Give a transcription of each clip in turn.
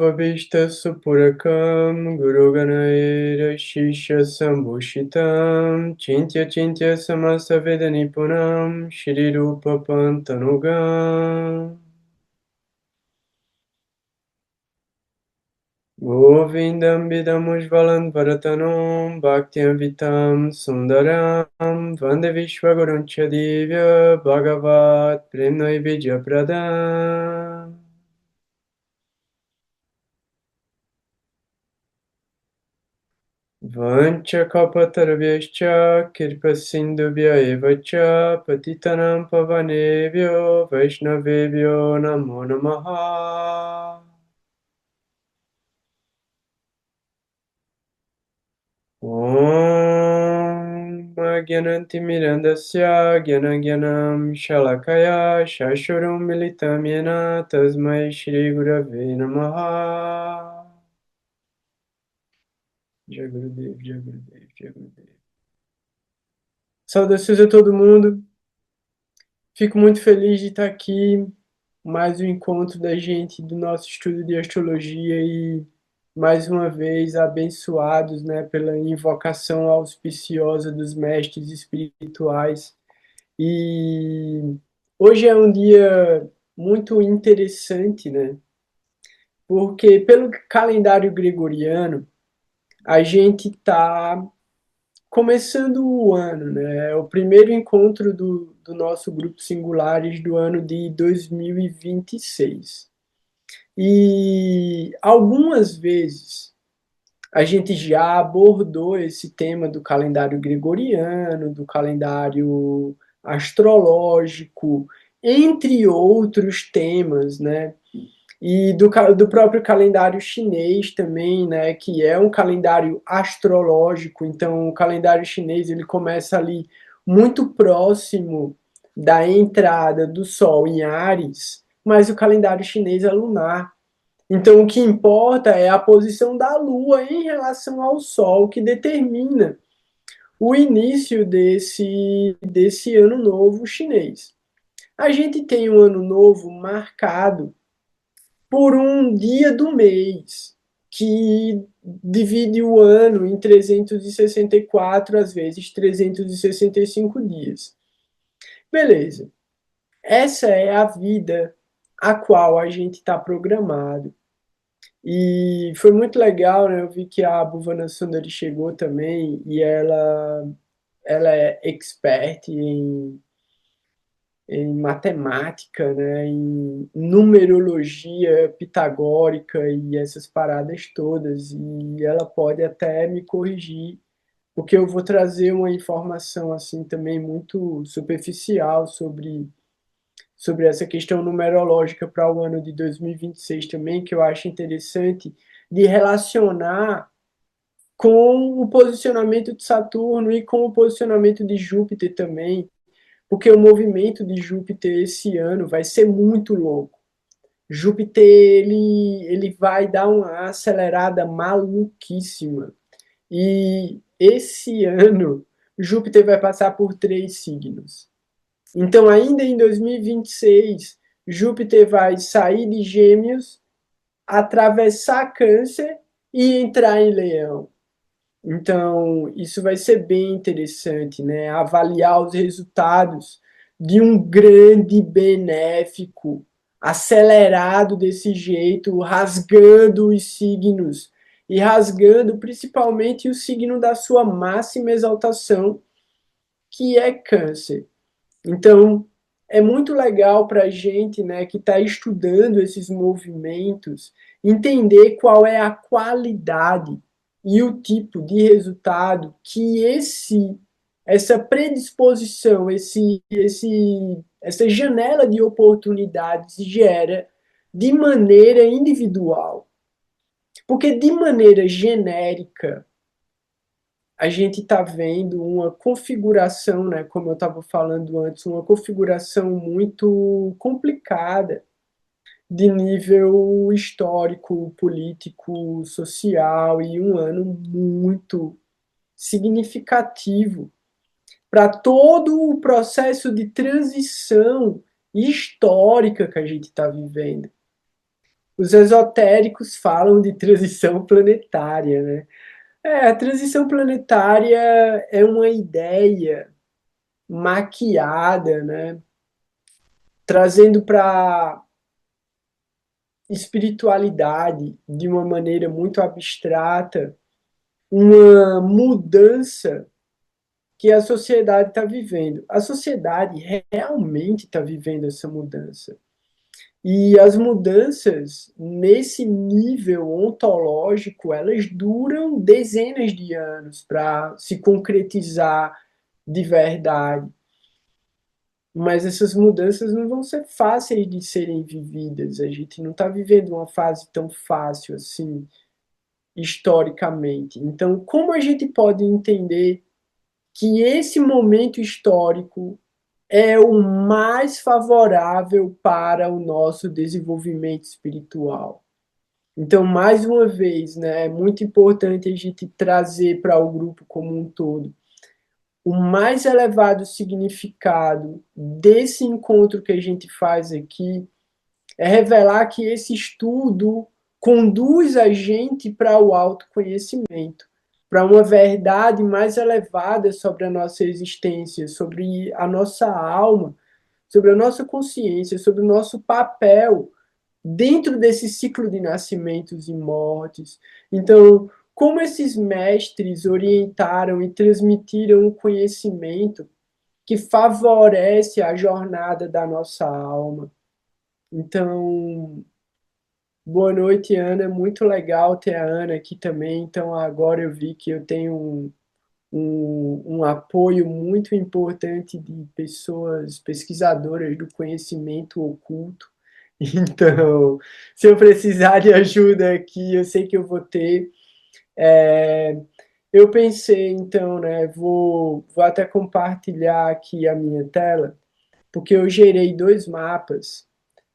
Vavishta Supurakam Guru Ganaira Shisha Sambhushitam Chintya Chintya Samasa Vedanipunam Shri Rupa Pantanugam Govindam Vidamujvalan Varatanam Bhaktyam Vitam Sundaram Vande Vishwagurun Chadivya Bhagavat Premnai Pradam Vanchakapatarvyascha Kirpasindubhya Evacha Patitanam Pavanebhyo Vaishnavebhyo Namo Namaha Om Gyananti Mirandasya Gyanagyanam Shalakaya Shashurum Militam Yena Tasmai Shri Gurave Namaha Jai Gurudev, Jai Gurudev, Jai Gurudev. Saudações a todo mundo. Fico muito feliz de estar aqui, mais um encontro da gente, do nosso estudo de astrologia e, mais uma vez, abençoados, né, pela invocação auspiciosa dos mestres espirituais. E hoje é um dia muito interessante, né, porque pelo calendário gregoriano, a gente está começando o ano, né? É o primeiro encontro do nosso grupo Singulares do ano de 2026. E algumas vezes a gente já abordou esse tema do calendário gregoriano, do calendário astrológico, entre outros temas, né? E do próprio calendário chinês também, né, que é um calendário astrológico. Então o calendário chinês ele começa ali muito próximo da entrada do Sol em Áries, mas o calendário chinês é lunar. Então o que importa é a posição da Lua em relação ao Sol, que determina o início desse ano novo chinês. A gente tem um ano novo marcado por um dia do mês, que divide o ano em 364, às vezes 365 dias. Beleza. Essa é a vida a qual a gente está programado. E foi muito legal, né? Eu vi que a Bhuvana Sundari chegou também e ela é expert em matemática, né, em numerologia pitagórica e essas paradas todas, e ela pode até me corrigir, porque eu vou trazer uma informação assim também muito superficial sobre essa questão numerológica para o ano de 2026 também, que eu acho interessante de relacionar com o posicionamento de Saturno e com o posicionamento de Júpiter também, porque o movimento de Júpiter esse ano vai ser muito louco. Júpiter ele vai dar uma acelerada maluquíssima. E esse ano Júpiter vai passar por 3 signos. Então, ainda em 2026, Júpiter vai sair de Gêmeos, atravessar Câncer e entrar em Leão. Então, isso vai ser bem interessante, né? Avaliar os resultados de um grande benéfico acelerado desse jeito, rasgando os signos e rasgando principalmente o signo da sua máxima exaltação, que é Câncer. Então, é muito legal para a gente, né, que está estudando esses movimentos, entender qual é a qualidade e o tipo de resultado que essa predisposição, essa janela de oportunidades gera de maneira individual. Porque de maneira genérica, a gente está vendo uma configuração, né, como eu estava falando antes, uma configuração muito complicada de nível histórico, político, social, e um ano muito significativo para todo o processo de transição histórica que a gente está vivendo. os esotéricos falam de transição planetária, né? A transição planetária é uma ideia maquiada, né? Trazendo para espiritualidade de uma maneira muito abstrata uma mudança que a sociedade está vivendo. A sociedade realmente está vivendo essa mudança. E as mudanças nesse nível ontológico, elas duram dezenas de anos para se concretizar de verdade. Mas essas mudanças não vão ser fáceis de serem vividas. A gente não está vivendo uma fase tão fácil assim, historicamente. Então, como a gente pode entender que esse momento histórico é o mais favorável para o nosso desenvolvimento espiritual? Então, mais uma vez, né, é muito importante a gente trazer para o grupo como um todo o mais elevado significado desse encontro que a gente faz aqui é revelar que esse estudo conduz a gente para o autoconhecimento, para uma verdade mais elevada sobre a nossa existência, sobre a nossa alma, sobre a nossa consciência, sobre o nosso papel dentro desse ciclo de nascimentos e mortes. Então, como esses mestres orientaram e transmitiram o conhecimento que favorece a jornada da nossa alma. Então, boa noite, Ana. É muito legal ter a Ana aqui também. Então, agora eu vi que eu tenho um apoio muito importante de pessoas pesquisadoras do conhecimento oculto. Então, se eu precisar de ajuda aqui, eu sei que eu vou ter. Eu pensei, então, né, vou até compartilhar aqui a minha tela, porque eu gerei dois mapas.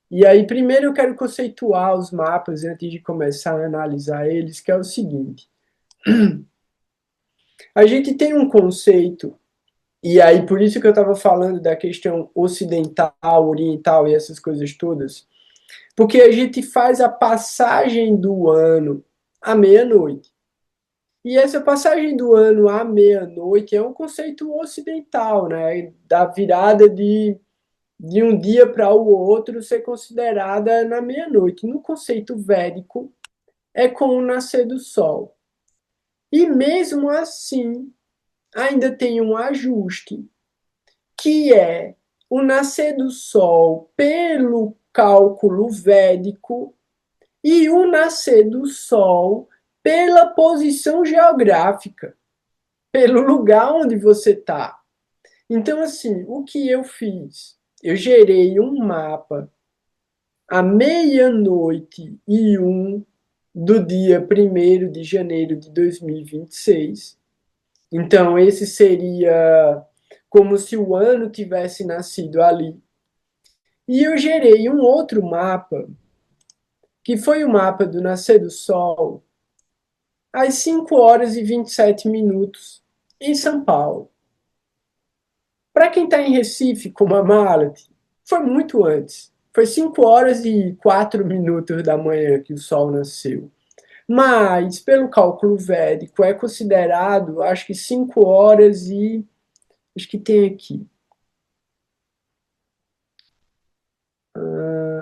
E aí, primeiro eu quero conceituar os mapas antes de começar a analisar eles, que é o seguinte. A gente tem um conceito, e aí por isso que eu estava falando da questão ocidental, oriental e essas coisas todas, porque a gente faz a passagem do ano à meia-noite. E essa passagem do ano à meia-noite é um conceito ocidental, né? Da virada de um dia para o outro ser considerada na meia-noite. No conceito védico, é com o nascer do sol. E mesmo assim, ainda tem um ajuste, que é o nascer do sol pelo cálculo védico e o nascer do sol pela posição geográfica, pelo lugar onde você está. Então, assim, o que eu fiz? Eu gerei um mapa à meia-noite e um do dia 1º de janeiro de 2026. Então, esse seria como se o ano tivesse nascido ali. E eu gerei um outro mapa, que foi o mapa do nascer do sol, às 5 horas e 27 minutos, em São Paulo. Para quem está em Recife, como a Mallet, foi muito antes. Foi 5 horas e 4 minutos da manhã que o sol nasceu. Mas, pelo cálculo védico, é considerado, acho que 5 horas e... Acho que tem aqui.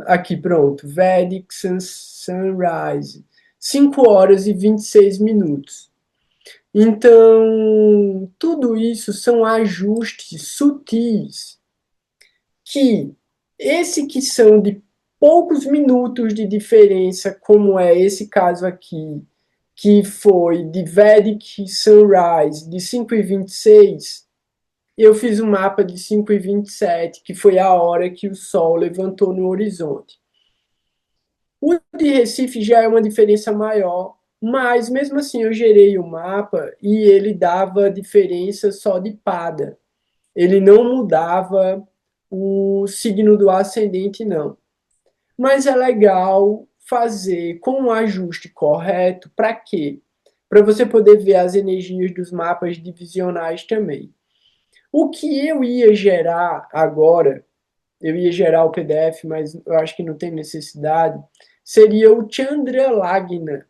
Aqui, pronto. Vedic Sunrise. 5 horas e 26 minutos. Então, tudo isso são ajustes sutis que que são de poucos minutos de diferença, como é esse caso aqui, que foi de Vedic Sunrise de 5h26, eu fiz um mapa de 5h27, que foi a hora que o Sol levantou no horizonte. O de Recife já é uma diferença maior, mas mesmo assim eu gerei o mapa e ele dava diferença só de pada. Ele não mudava o signo do ascendente, não. Mas é legal fazer com o ajuste correto, para quê? Para você poder ver as energias dos mapas divisionais também. O que eu ia gerar agora, eu ia gerar o PDF, mas eu acho que não tem necessidade, seria o Chandra Lagna.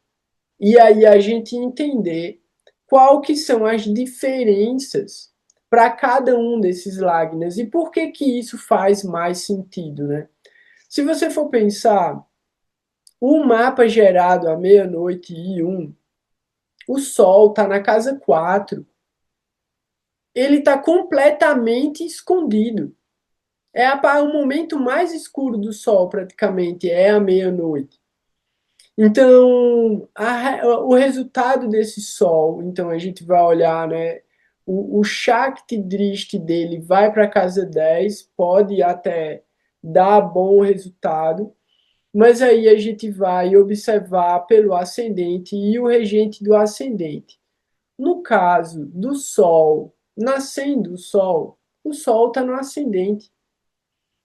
E aí a gente entender qual que são as diferenças para cada um desses Lagnas e por que que isso faz mais sentido, né? Se você for pensar, o mapa gerado à meia-noite e um, o Sol está na casa 4, ele está completamente escondido. O momento mais escuro do Sol, praticamente, é a meia-noite. Então, o resultado desse Sol, então a gente vai olhar, né? O Shakti Drishti dele vai para a casa 10, pode até dar bom resultado, mas aí a gente vai observar pelo ascendente e o regente do ascendente. No caso do Sol, nascendo o Sol está no ascendente.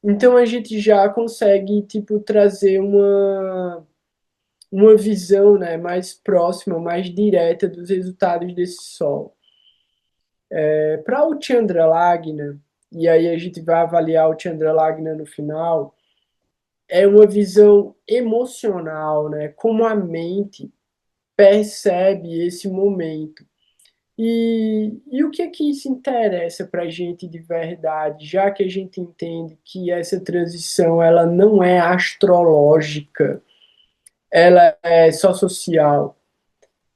Então a gente já consegue tipo trazer uma visão, né, mais próxima, mais direta dos resultados desse Sol. Para o Chandralagna, e aí a gente vai avaliar o Chandralagna no final, é uma visão emocional, né, como a mente percebe esse momento. E o que é que isso interessa para a gente de verdade, já que a gente entende que essa transição ela não é astrológica, ela é só social,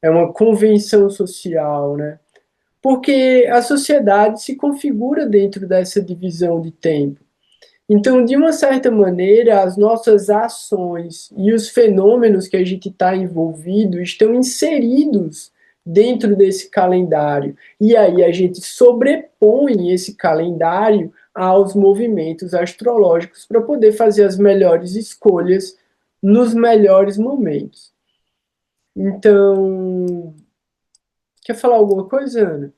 é uma convenção social, né? Porque a sociedade se configura dentro dessa divisão de tempo. Então, de uma certa maneira, as nossas ações e os fenômenos que a gente está envolvido estão inseridos dentro desse calendário. E aí a gente sobrepõe esse calendário aos movimentos astrológicos para poder fazer as melhores escolhas nos melhores momentos. Então, quer falar alguma coisa, Ana?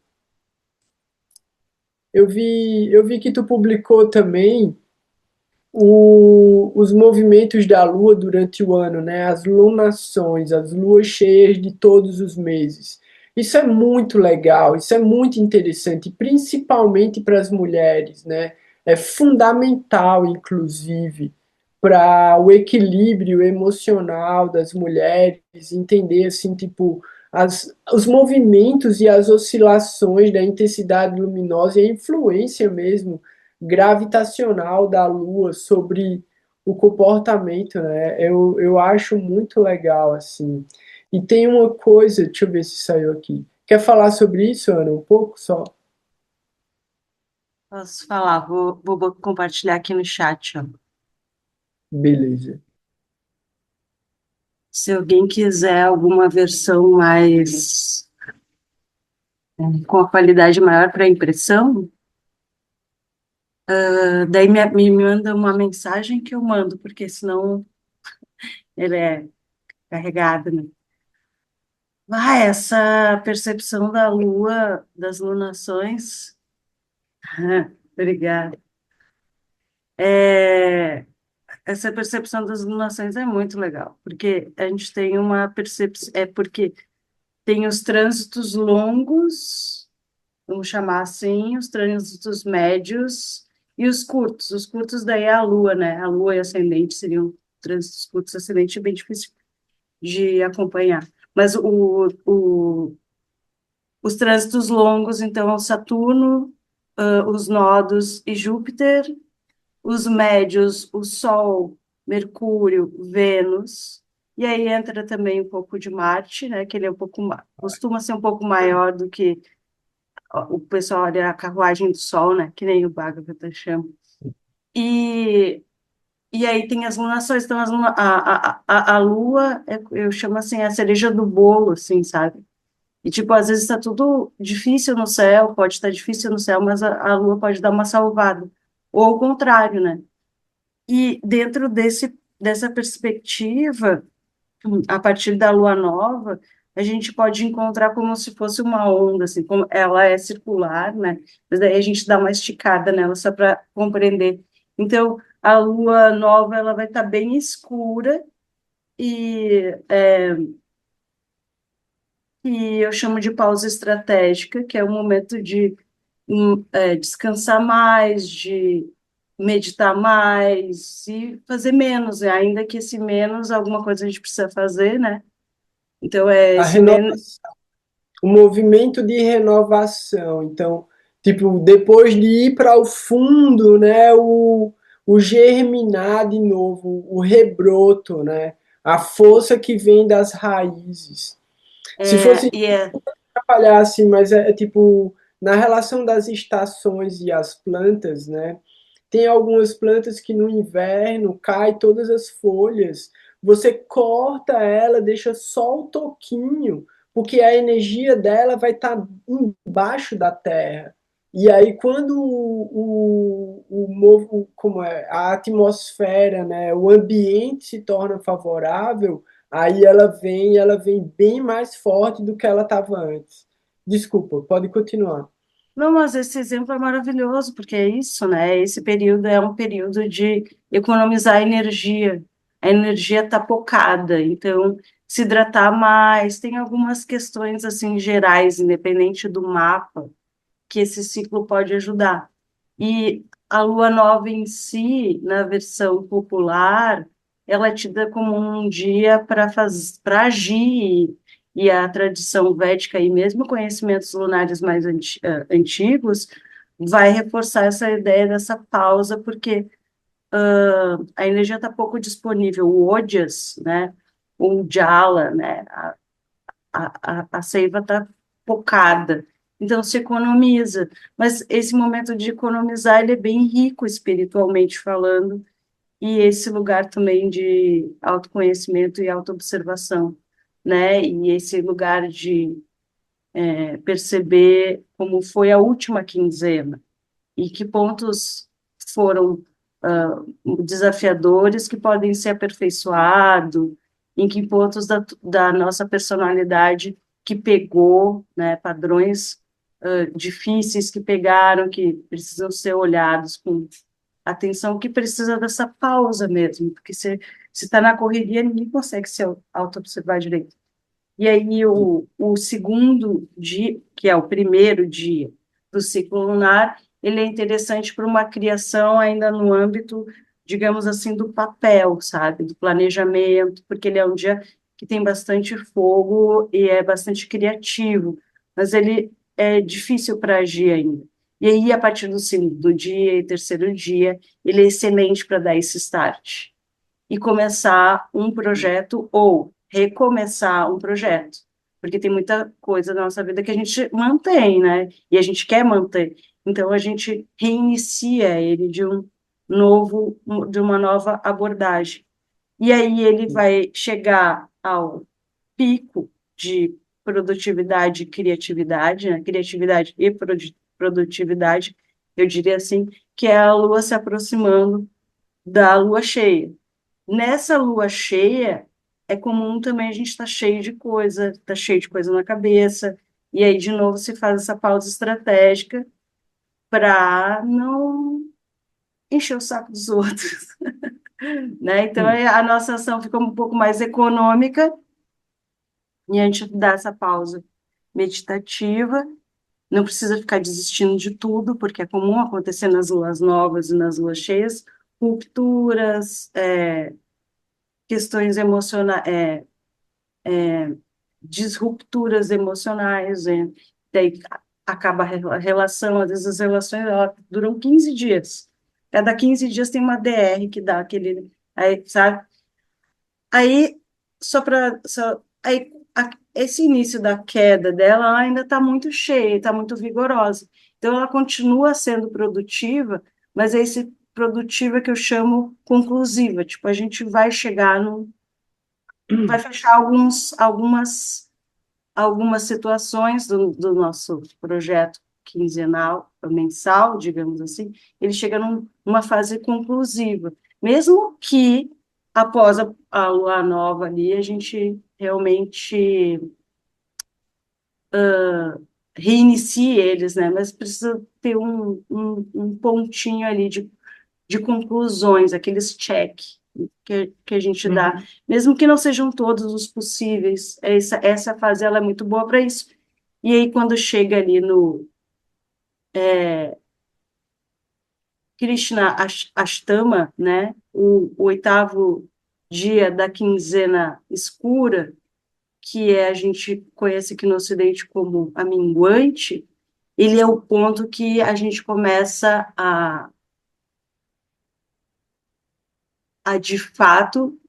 Eu vi que tu publicou também os movimentos da Lua durante o ano, né? As lunações, as luas cheias de todos os meses. Isso é muito legal, isso é muito interessante, principalmente para as mulheres, né? É fundamental, inclusive, para o equilíbrio emocional das mulheres, entender assim, tipo, os movimentos e as oscilações da intensidade luminosa e a influência mesmo gravitacional da Lua sobre o comportamento, né? Eu acho muito legal, assim. E tem uma coisa, deixa eu ver se saiu aqui. Quer falar sobre isso, Ana, um pouco só? Posso falar, vou compartilhar aqui no chat, ó. Beleza. Se alguém quiser alguma versão mais com a qualidade maior para impressão, daí me manda uma mensagem que eu mando, porque senão ele é carregado, né? Ah, essa percepção da Lua, das lunações. Obrigada. É, essa percepção das lunações é muito legal, porque a gente tem uma percepção, é porque tem os trânsitos longos, vamos chamar assim, os trânsitos médios e os curtos. Os curtos daí é a Lua, né? A Lua e ascendente seriam trânsitos curtos, ascendente é bem difícil de acompanhar. Mas os trânsitos longos, então, é o Saturno, os nodos e Júpiter, os médios, o Sol, Mercúrio, Vênus, e aí entra também um pouco de Marte, né, que ele é um pouco, costuma ser um pouco maior do que o pessoal olha a carruagem do Sol, né, que nem o Bhagavata chama. E, e aí tem as lunações, então a Lua, eu chamo assim, a cereja do bolo, assim, sabe? E, tipo, às vezes está tudo difícil no céu, pode estar difícil no céu, mas a Lua pode dar uma salvada. Ou ao contrário, né? E dentro dessa perspectiva, a partir da lua nova, a gente pode encontrar como se fosse uma onda, assim, como ela é circular, né? Mas daí a gente dá uma esticada nela só para compreender. Então, a lua nova ela vai estar bem escura e eu chamo de pausa estratégica, que é o momento de descansar mais, meditar mais e fazer menos, ainda que esse menos, alguma coisa a gente precisa fazer, né? Então, é A esse menos. renovação, o movimento de renovação. Então, tipo, depois de ir para o fundo, né, o germinar de novo, o rebroto, né, a força que vem das raízes. Se fosse E é. trabalhar assim, mas é tipo na relação das estações e as plantas, né? Tem algumas plantas que no inverno cai todas as folhas. Você corta ela, deixa só o toquinho, porque a energia dela vai estar embaixo da terra. E aí, quando como é, a atmosfera, né, o ambiente se torna favorável, aí ela vem bem mais forte do que ela estava antes. Desculpa, pode continuar. Não, mas esse exemplo é maravilhoso, porque é isso, né? Esse período é um período de economizar energia. A energia está pocada, então se hidratar mais. Tem algumas questões assim gerais, independente do mapa, que esse ciclo pode ajudar. E a lua nova em si, na versão popular, ela é tida como um dia para agir, e a tradição védica e mesmo conhecimentos lunares mais antigos vai reforçar essa ideia dessa pausa, porque a energia está pouco disponível. O Ojas, né, o Jala, né, a seiva está focada, então se economiza. Mas esse momento de economizar, ele é bem rico espiritualmente falando, e esse lugar também de autoconhecimento e autoobservação, né? E esse lugar de perceber como foi a última quinzena e que pontos foram desafiadores que podem ser aperfeiçoados, em que pontos da nossa personalidade que pegou, né, padrões difíceis que pegaram, que precisam ser olhados com atenção, que precisa dessa pausa mesmo, porque se está na correria, ninguém consegue se auto-observar direito. E aí, o segundo dia, que é o primeiro dia do ciclo lunar, ele é interessante para uma criação ainda no âmbito, digamos assim, do papel, sabe? Do planejamento, porque ele é um dia que tem bastante fogo e é bastante criativo, mas ele é difícil para agir ainda. E aí, a partir do segundo dia e terceiro dia, ele é excelente para dar esse start e começar um projeto ou recomeçar um projeto. Porque tem muita coisa na nossa vida que a gente mantém, né? E a gente quer manter. Então a gente reinicia ele de uma nova abordagem. E aí ele vai chegar ao pico de produtividade e criatividade, né? Criatividade e produtividade, eu diria assim, que é a lua se aproximando da lua cheia. Nessa lua cheia, é comum também a gente estar cheio de coisa, tá cheio de coisa na cabeça, e aí de novo se faz essa pausa estratégica para não encher o saco dos outros, né? Então a nossa ação fica um pouco mais econômica e a gente dá essa pausa meditativa. Não precisa ficar desistindo de tudo, porque é comum acontecer nas luas novas e nas luas cheias, rupturas, questões emocionais, disrupturas emocionais, daí acaba a relação, às vezes as relações duram 15 dias. Cada 15 dias tem uma DR que dá aquele, aí, sabe? Aí, esse início da queda dela ela ainda está muito cheia, está muito vigorosa. Então, ela continua sendo produtiva, mas é esse produtiva que eu chamo conclusiva. Tipo, a gente vai chegar no, vai fechar algumas situações do nosso projeto quinzenal, mensal, digamos assim, ele chega numa fase conclusiva, mesmo que após a lua nova ali, a gente realmente reinicie eles, né? Mas precisa ter um pontinho ali de conclusões, aqueles check que a gente dá, Uhum. mesmo que não sejam todos os possíveis. Essa fase ela é muito boa para isso. E aí, quando chega ali Krishna Ashtama, né, o oitavo dia da quinzena escura, que a gente conhece aqui no Ocidente como a minguante, ele é o ponto que a gente começa a de fato,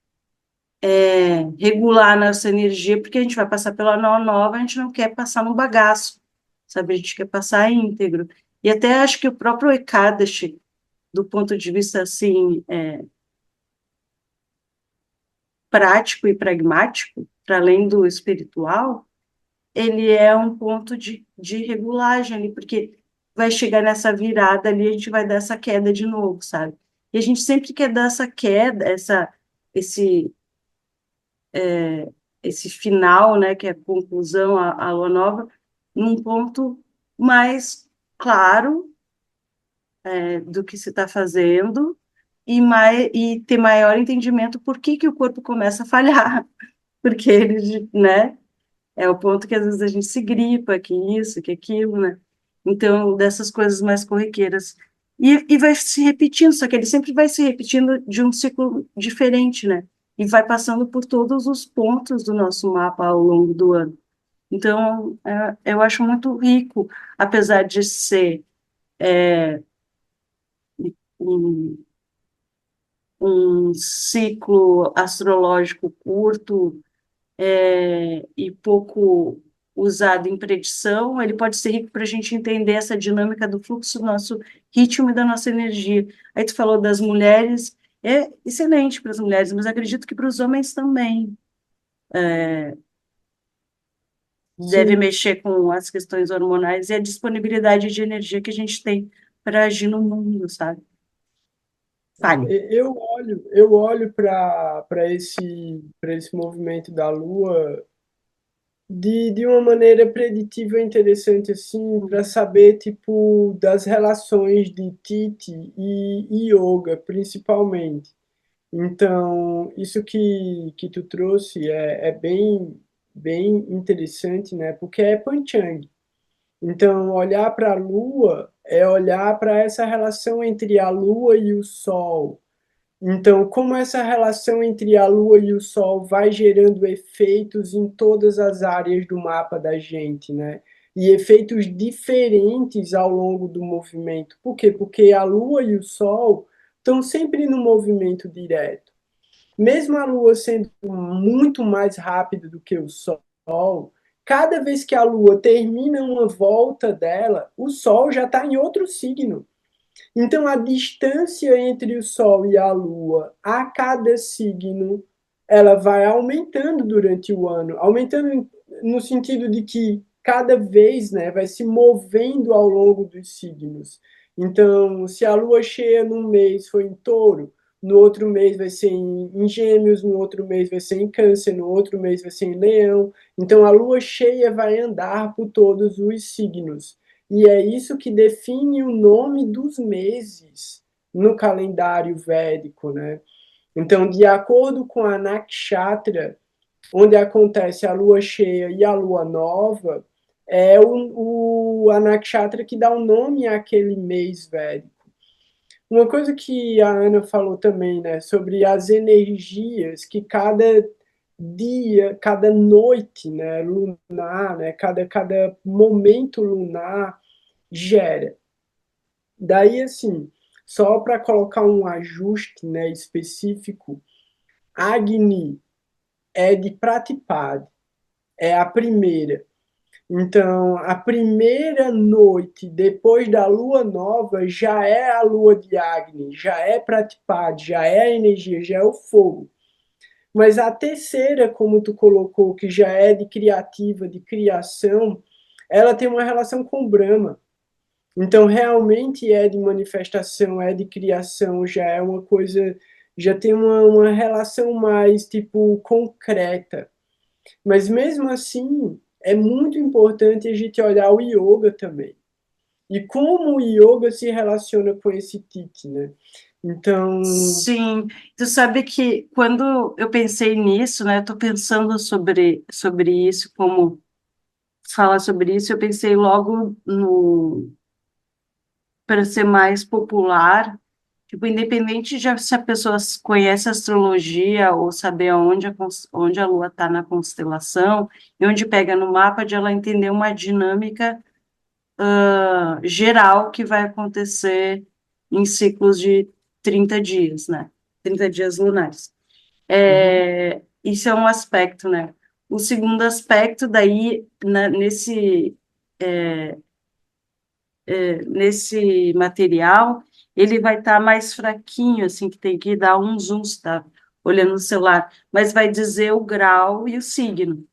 regular nossa energia, porque a gente vai passar pela lua nova, a gente não quer passar no bagaço, sabe? A gente quer passar íntegro. E até acho que o próprio Ekadashi, do ponto de vista, assim, prático e pragmático, para além do espiritual, ele é um ponto de regulagem ali, porque vai chegar nessa virada ali, a gente vai dar essa queda de novo, sabe? E a gente sempre quer dar essa queda, esse, esse final, né, que é a conclusão, a lua nova, num ponto mais claro, do que se está fazendo e ter maior entendimento por que que o corpo começa a falhar, porque ele, né, é o ponto que às vezes a gente se gripa, que isso, que aquilo, né? Então, dessas coisas mais corriqueiras. E vai se repetindo, só que ele sempre vai se repetindo de um ciclo diferente, né? E vai passando por todos os pontos do nosso mapa ao longo do ano. Então, eu acho muito rico, apesar de ser um, um ciclo astrológico curto, e pouco usado em predição, ele pode ser rico para a gente entender essa dinâmica do fluxo do nosso ritmo e da nossa energia. Aí tu falou das mulheres, é excelente para as mulheres, mas acredito que para os homens também deve Sim, mexer com as questões hormonais e a disponibilidade de energia que a gente tem para agir no mundo, sabe? Fale. eu olho para esse movimento da Lua de uma maneira preditiva interessante assim para saber tipo das relações de Titi e Yoga principalmente. Então isso que tu trouxe é bem interessante, né? Porque é Panchang. Então olhar para a Lua é olhar para essa relação entre a Lua e o Sol. Então, como essa relação entre a Lua e o Sol vai gerando efeitos em todas as áreas do mapa da gente, né? E efeitos diferentes ao longo do movimento. Por quê? Porque a Lua e o Sol estão sempre no movimento direto. Mesmo a Lua sendo muito mais rápida do que o Sol, cada vez que a Lua termina uma volta dela, o Sol já está em outro signo. Então, a distância entre o Sol e a Lua a cada signo, ela vai aumentando durante o ano, aumentando no sentido de que cada vez, né, vai se movendo ao longo dos signos. Então, se a Lua cheia num mês foi em Touro, no outro mês vai ser em Gêmeos, no outro mês vai ser em Câncer, no outro mês vai ser em Leão. Então, a Lua cheia vai andar por todos os signos. E é isso que define o nome dos meses no calendário védico, né? Então, de acordo com a nakshatra, onde acontece a lua cheia e a lua nova, é a nakshatra que dá o nome àquele mês védico. Uma coisa que a Ana falou também, né, sobre as energias que cada dia, cada noite, né, lunar, né, cada momento lunar gera. Daí, assim, só para colocar um ajuste, né, específico, Agni é de Pratipad, é a primeira. Então, a primeira noite depois da lua nova já é a lua de Agni, já é Pratipad, já é a energia, já é o fogo. Mas a terceira, como tu colocou, que já é de criativa, de criação, ela tem uma relação com Brahma. Então, realmente é de manifestação, é de criação, já é uma coisa, já tem uma relação mais, tipo, concreta. Mas mesmo assim, é muito importante a gente olhar o yoga também. E como o yoga se relaciona com esse tique, né? Então, Sim, tu sabe que quando eu pensei nisso, né, eu tô pensando sobre isso, como falar sobre isso, eu pensei logo no para ser mais popular, tipo, independente de se a pessoa conhece astrologia ou saber onde a Lua está na constelação, e onde pega no mapa, de ela entender uma dinâmica geral que vai acontecer em ciclos de 30 dias, né? 30 dias lunares. Uhum. Isso é um aspecto, né? O segundo aspecto, daí, nesse material, ele vai estar mais fraquinho, assim, que tem que dar um zoom, tá? Olhando no celular, mas vai dizer o grau e o signo.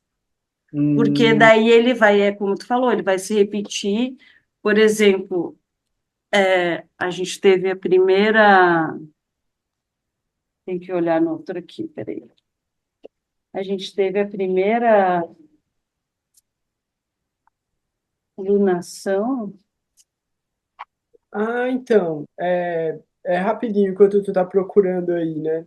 Porque Hum, daí ele vai, como tu falou, ele vai se repetir. Por exemplo, a gente teve a primeira. Tem que olhar no outro aqui, peraí. A gente teve a primeira lunação. então, é rapidinho enquanto tu tá procurando aí, né?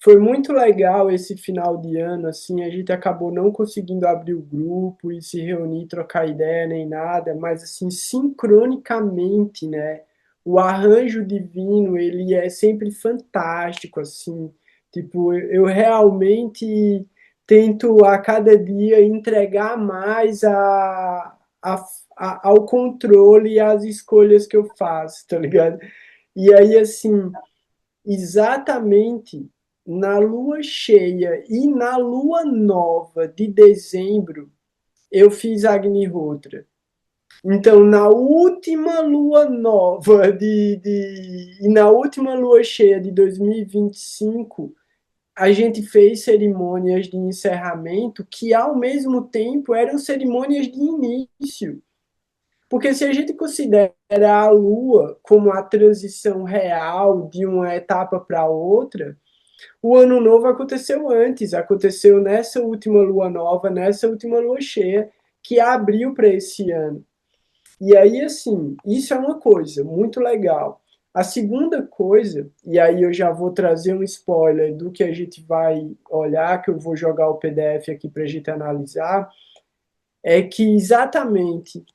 Foi muito legal esse final de ano, assim, a gente acabou não conseguindo abrir o grupo e se reunir, trocar ideia nem nada, mas assim, sincronicamente, né? O arranjo divino, ele é sempre fantástico, assim, tipo, eu realmente tento a cada dia entregar mais a, ao controle e às escolhas que eu faço, tá ligado? E aí, assim, exatamente na lua cheia e na lua nova de dezembro, eu fiz Agnihotra. Então, na última lua nova e na última lua cheia de 2025, a gente fez cerimônias de encerramento que, ao mesmo tempo, eram cerimônias de início. Porque se a gente considera a Lua como a transição real de uma etapa para outra, o ano novo aconteceu antes, aconteceu nessa última lua nova, nessa última lua cheia, que abriu para esse ano. E aí, assim, isso é uma coisa muito legal. A segunda coisa, e aí eu já vou trazer um spoiler do que a gente vai olhar, que eu vou jogar o PDF aqui para a gente analisar, é que exatamente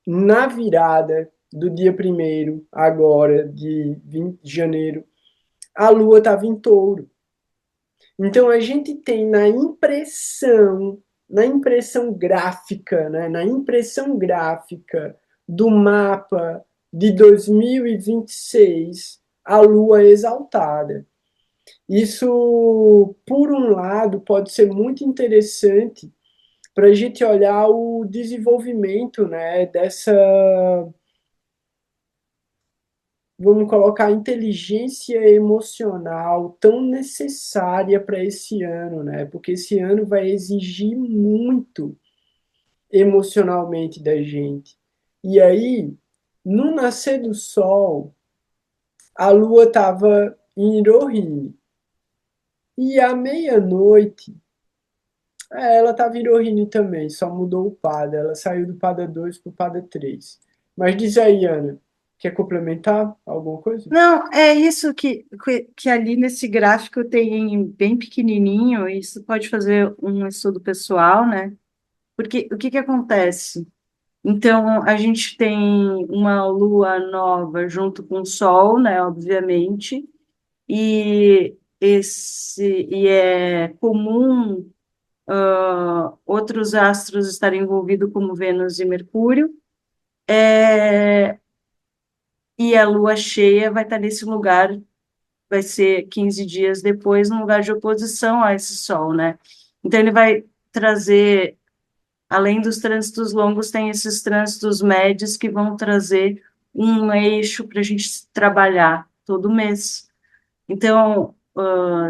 na virada do dia primeiro, agora, de 20 de janeiro, a lua estava em touro. Então a gente tem na impressão gráfica, né, na impressão gráfica do mapa de 2026, a Lua exaltada. Isso, por um lado, pode ser muito interessante para a gente olhar o desenvolvimento, né, dessa, vamos colocar, inteligência emocional tão necessária para esse ano, né? Porque esse ano vai exigir muito emocionalmente da gente. E aí, no nascer do sol, a lua estava em Hirohime. E à meia-noite, ela estava em Hirohime também, só mudou o pada. Ela saiu do pada 2 para o pada 3. Mas diz aí, Ana, quer complementar alguma coisa? Não, é isso que ali nesse gráfico tem bem pequenininho, isso pode fazer um estudo pessoal, né? Porque o que que acontece? Então, a gente tem uma lua nova junto com o sol, né, obviamente, e é comum outros astros estarem envolvidos, como Vênus e Mercúrio, e a lua cheia vai estar nesse lugar, vai ser 15 dias depois, no lugar de oposição a esse sol, né? Então, ele vai trazer, além dos trânsitos longos, tem esses trânsitos médios que vão trazer um eixo para a gente trabalhar todo mês. Então,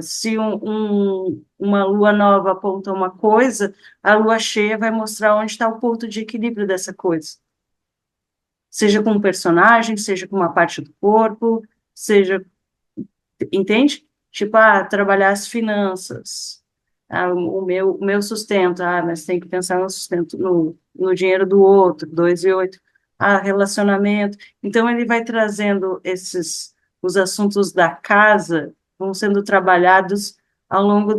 se uma lua nova aponta uma coisa, a lua cheia vai mostrar onde está o ponto de equilíbrio dessa coisa. Seja com um personagem, seja com uma parte do corpo, seja, entende? Tipo, trabalhar as finanças, o meu sustento, mas tem que pensar no sustento, no dinheiro do outro, 2 e 8, relacionamento. Então, ele vai trazendo os assuntos da casa, vão sendo trabalhados ao longo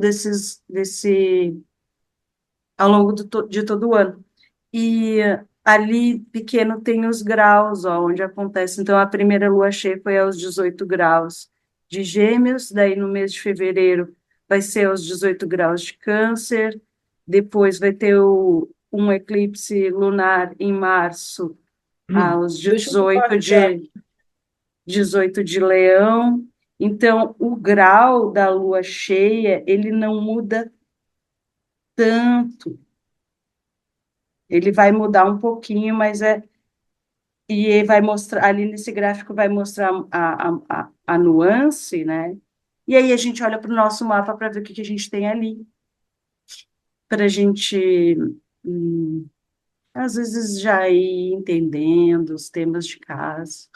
ao longo de todo o ano. ali pequeno tem os graus, ó, onde acontece. Então, a primeira lua cheia foi aos 18 graus de Gêmeos, daí no mês de fevereiro vai ser aos 18 graus de Câncer, depois vai ter um eclipse lunar em março, aos Deixa eu compartilhar. 18 de Leão. Então, o grau da lua cheia, ele não muda tanto. Ele vai mudar um pouquinho, mas e vai mostrar, ali nesse gráfico vai mostrar a nuance, né? E aí a gente olha para o nosso mapa para ver o que a gente tem ali, para a gente, hum, às vezes, já ir entendendo os temas de casa.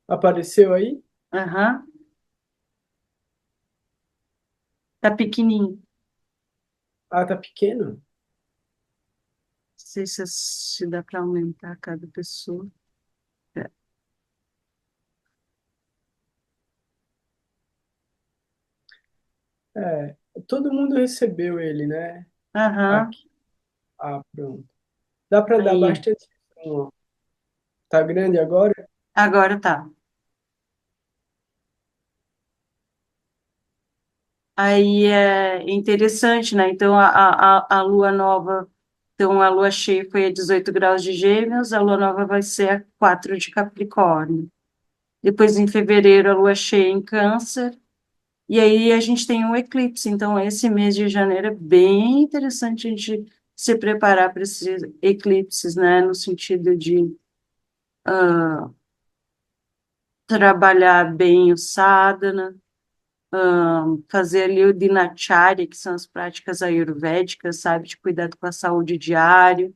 Apareceu aí? Aham, tá pequenininho. Ah, tá pequeno? Não sei se dá para aumentar cada pessoa. É. É, todo mundo recebeu ele, né? Aham, Aqui. Ah, pronto. Dá para dar aí, bastante zoom, ó. Tá grande agora? agora tá. Aí é interessante, né? Então, a lua nova, então a lua cheia foi a 18 graus de Gêmeos, a lua nova vai ser a 4 de Capricórnio. Depois, em fevereiro, a lua cheia em Câncer, e aí a gente tem um eclipse. Então, esse mês de janeiro é bem interessante a gente se preparar para esses eclipses, né? No sentido de trabalhar bem o sadhana, fazer ali o dinacharya, que são as práticas ayurvédicas, sabe, de cuidado com a saúde diário,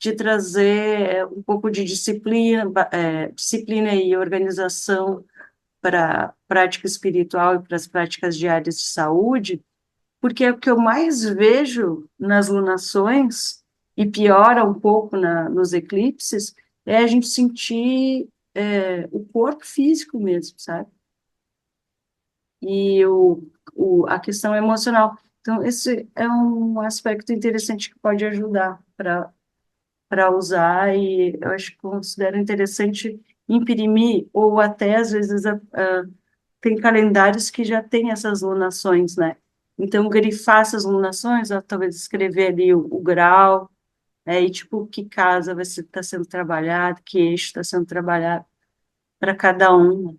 de trazer um pouco de disciplina, disciplina e organização para a prática espiritual e para as práticas diárias de saúde, porque é o que eu mais vejo nas lunações, e piora um pouco nos eclipses, é a gente sentir o corpo físico mesmo, sabe? E a questão emocional. Então, esse é um aspecto interessante que pode ajudar para usar, e eu acho que considero interessante imprimir, ou até, às vezes, tem calendários que já têm essas lunações, né? Então, grifar essas lunações, ó, talvez escrever ali o grau, e tipo, que casa vai estar sendo trabalhado, que eixo está sendo trabalhado para cada um.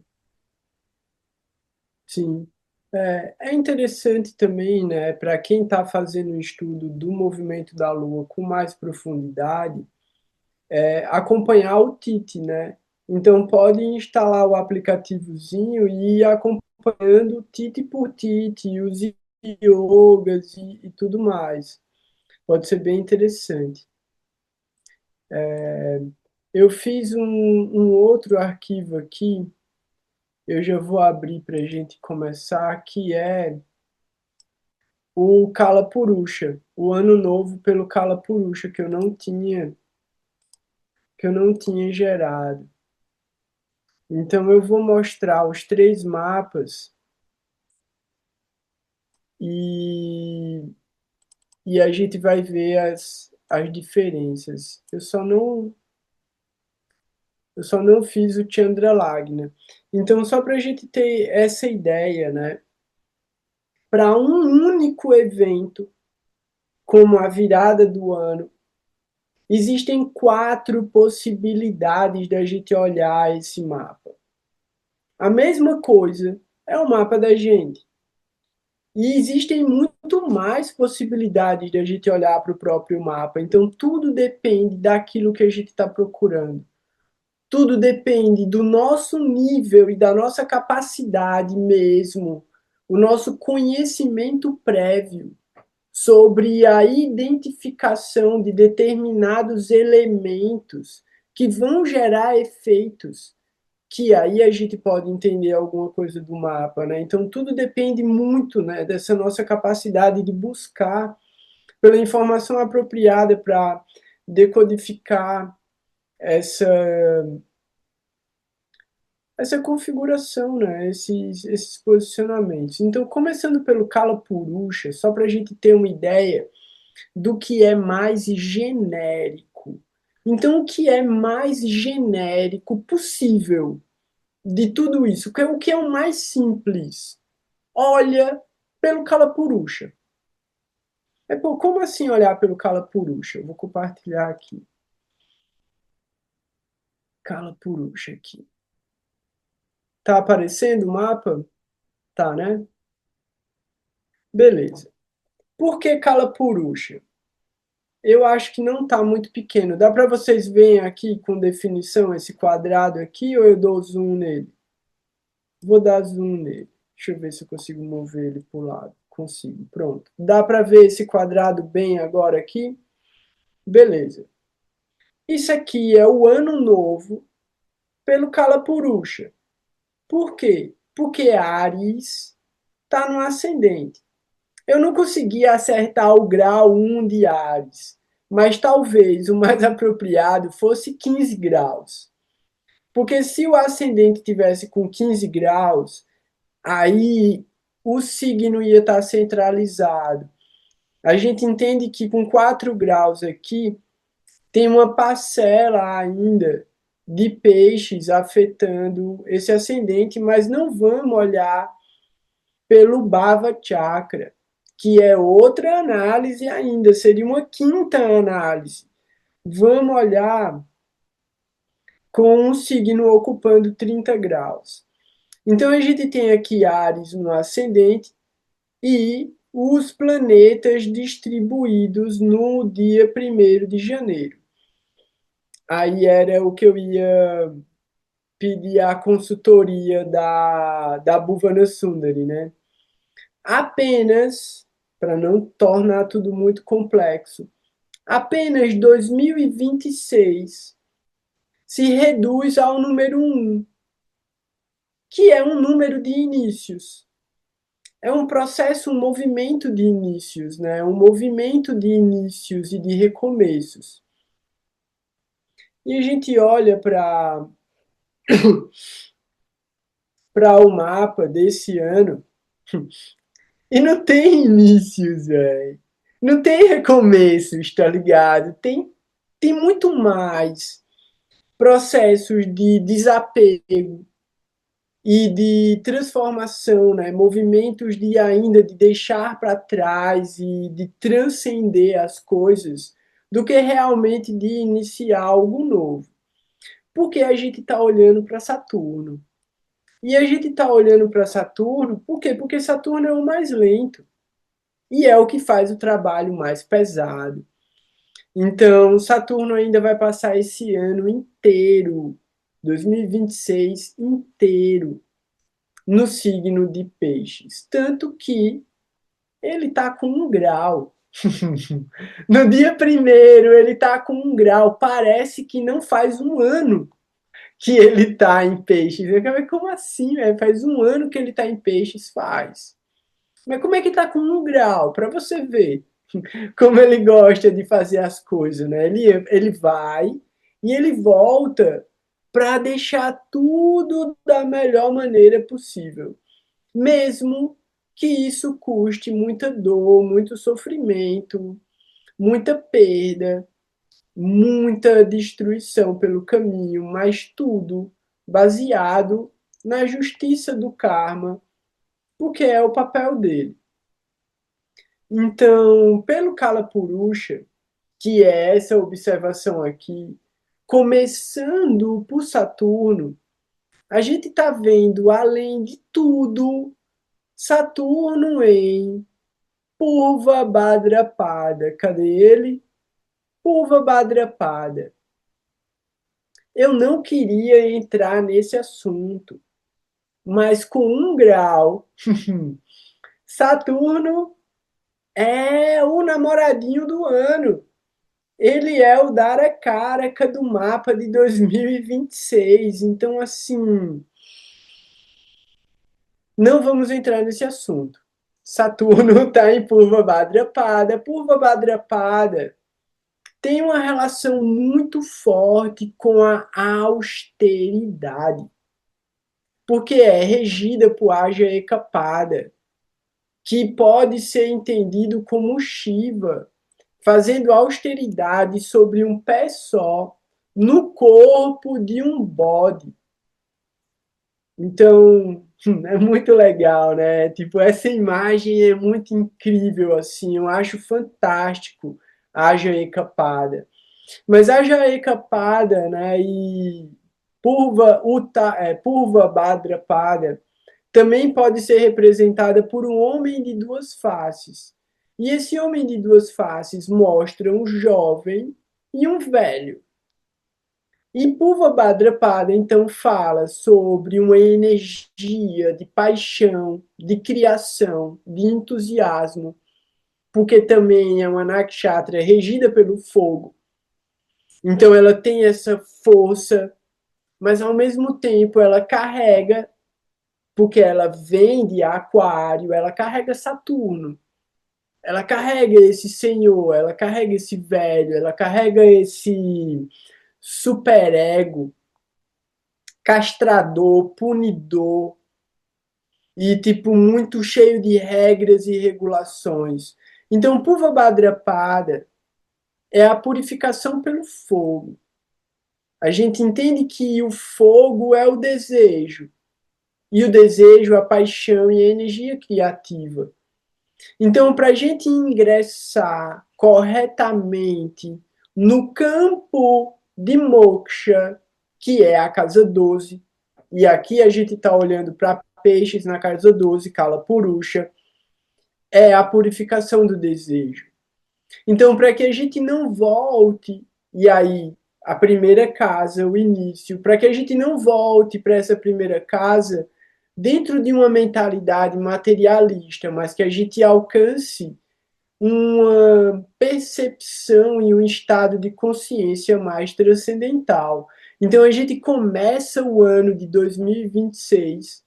Sim. É interessante também, né, para quem está fazendo um estudo do movimento da Lua com mais profundidade, acompanhar o TIT, né? Então pode instalar o aplicativozinho e ir acompanhando TIT por TIT, os yogas e tudo mais. Pode ser bem interessante. Eu fiz um outro arquivo aqui, eu já vou abrir para a gente começar, que é o Kala Purusha, o ano novo pelo Kala Purusha, que eu não tinha gerado. Então eu vou mostrar os três mapas e, e a gente vai ver as diferenças. Eu só não fiz o Chandra Lagna. Então, só para a gente ter essa ideia, né? Para um único evento, como a virada do ano, existem quatro possibilidades da gente olhar esse mapa. A mesma coisa é o mapa da gente. E existem muito mais possibilidades de a gente olhar para o próprio mapa. Então, tudo depende daquilo que a gente está procurando. Tudo depende do nosso nível e da nossa capacidade mesmo, o nosso conhecimento prévio sobre a identificação de determinados elementos que vão gerar efeitos que aí a gente pode entender alguma coisa do mapa, né? Então tudo depende muito, né, dessa nossa capacidade de buscar pela informação apropriada para decodificar essa essa configuração, né? Esses posicionamentos. Então, começando pelo Kala Purusha, só para a gente ter uma ideia, do que é mais genérico. Então, o que é mais genérico possível de tudo isso? O que é o mais simples? Olha pelo Calapurusha. Pô, como assim olhar pelo Calapurusha? Eu vou compartilhar aqui. Calapurusha aqui. Tá aparecendo o mapa? Tá, né? Beleza. Por que Calapurusha? Eu acho que não está muito pequeno. Dá para vocês verem aqui com definição esse quadrado aqui ou eu dou zoom nele? Vou dar zoom nele. Deixa eu ver se eu consigo mover ele para o lado. Consigo, pronto. Dá para ver esse quadrado bem agora aqui? Beleza. Isso aqui é o ano novo pelo Calapurusha. Por quê? Porque Áries está no ascendente. Eu não consegui acertar o grau 1 de Áries, mas talvez o mais apropriado fosse 15 graus. Porque se o ascendente tivesse com 15 graus, aí o signo ia estar centralizado. A gente entende que com 4 graus aqui, tem uma parcela ainda de peixes afetando esse ascendente, mas não vamos olhar pelo Bhava Chakra, que é outra análise ainda, seria uma quinta análise. Vamos olhar com um signo ocupando 30 graus. Então a gente tem aqui Áries no ascendente e os planetas distribuídos no dia 1º de janeiro. Aí era o que eu ia pedir a consultoria da Bhuvana Sundari, né? Apenas, para não tornar tudo muito complexo, apenas 2026 se reduz ao número 1, que é um número de inícios. É um processo, um movimento de inícios, né? Um movimento de inícios e de recomeços. E a gente olha para o mapa desse ano e não tem inícios, velho. Não tem recomeços, tá ligado? Tem muito mais processos de desapego e de transformação, né? Movimentos de ainda de deixar para trás e de transcender as coisas, do que realmente de iniciar algo novo. Porque a gente está olhando para Saturno. E a gente está olhando para Saturno, por quê? Porque Saturno é o mais lento. E é o que faz o trabalho mais pesado. Então, Saturno ainda vai passar esse ano inteiro, 2026 inteiro, no signo de Peixes. Tanto que ele está com 1 grau. No dia 1º, ele está com 1 grau. Parece que não faz um ano que ele está em Peixes. Eu falei, como assim? Faz um ano que ele está em Peixes? Faz. Mas como é que está com 1 grau? Para você ver como ele gosta de fazer as coisas, né? Ele vai e ele volta para deixar tudo da melhor maneira possível, mesmo que isso custe muita dor, muito sofrimento, muita perda, muita destruição pelo caminho, mas tudo baseado na justiça do karma, porque é o papel dele. Então, pelo Kalapurusha, que é essa observação aqui, começando por Saturno, a gente está vendo, além de tudo, Saturno em Purva Bhadrapada. Cadê ele? Purva Bhadrapada. Eu não queria entrar nesse assunto, mas com 1 grau, Saturno é o namoradinho do ano. Ele é o Dara Caraca do mapa de 2026. Então, assim, não vamos entrar nesse assunto. Saturno está em Purva Bhadrapada. Purva Bhadrapada tem uma relação muito forte com a austeridade, porque é regida por Aja Ekapada, que pode ser entendido como Shiva, fazendo austeridade sobre um pé só, no corpo de um bode. Então, é muito legal, né? Tipo, essa imagem é muito incrível, assim, eu acho fantástico a Jaecapada. Mas a Jaecapada, né, e Purva Bhadrapada também pode ser representada por um homem de duas faces. E esse homem de duas faces mostra um jovem e um velho. E Purva Bhadrapada, então, fala sobre uma energia de paixão, de criação, de entusiasmo, porque também é uma nakshatra regida pelo fogo. Então, ela tem essa força, mas ao mesmo tempo ela carrega, porque ela vem de Aquário, ela carrega Saturno. Ela carrega esse senhor, ela carrega esse velho, ela carrega esse superego castrador, punidor e tipo muito cheio de regras e regulações. Então, Purva Bhadrapada é a purificação pelo fogo. A gente entende que o fogo é o desejo, e o desejo, a paixão e a energia criativa. Então, para a gente ingressar corretamente no campo de moksha, que é a casa 12, e aqui a gente está olhando para peixes na casa 12, Kala Purusha, é a purificação do desejo. Então, para que a gente não volte, e aí a primeira casa, o início, para que a gente não volte para essa primeira casa dentro de uma mentalidade materialista, mas que a gente alcance uma percepção e um estado de consciência mais transcendental. Então a gente começa o ano de 2026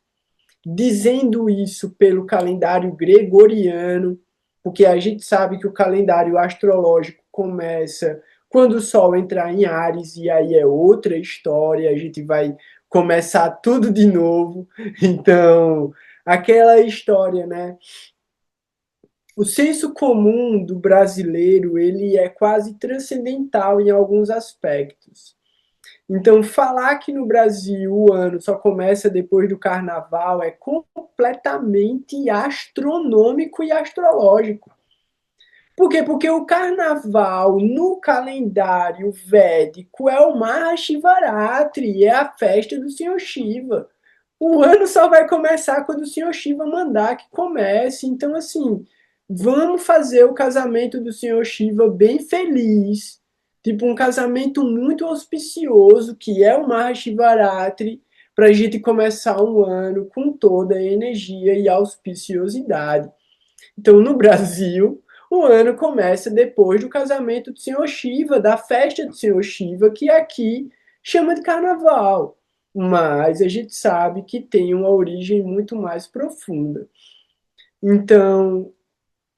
dizendo isso pelo calendário gregoriano, porque a gente sabe que o calendário astrológico começa quando o Sol entrar em Áries, e aí é outra história, a gente vai começar tudo de novo. Então, aquela história, né? O senso comum do brasileiro, ele é quase transcendental em alguns aspectos. Então, falar que no Brasil o ano só começa depois do carnaval é completamente astronômico e astrológico. Por quê? Porque o carnaval no calendário védico é o Mahashivaratri, é a festa do Senhor Shiva. O ano só vai começar quando o Senhor Shiva mandar que comece. Então, assim, vamos fazer o casamento do Senhor Shiva bem feliz. Tipo, um casamento muito auspicioso, que é o Mahashivaratri, para a gente começar um ano com toda a energia e auspiciosidade. Então, no Brasil, o ano começa depois do casamento do Senhor Shiva, da festa do Senhor Shiva, que aqui chama de carnaval. Mas a gente sabe que tem uma origem muito mais profunda. Então,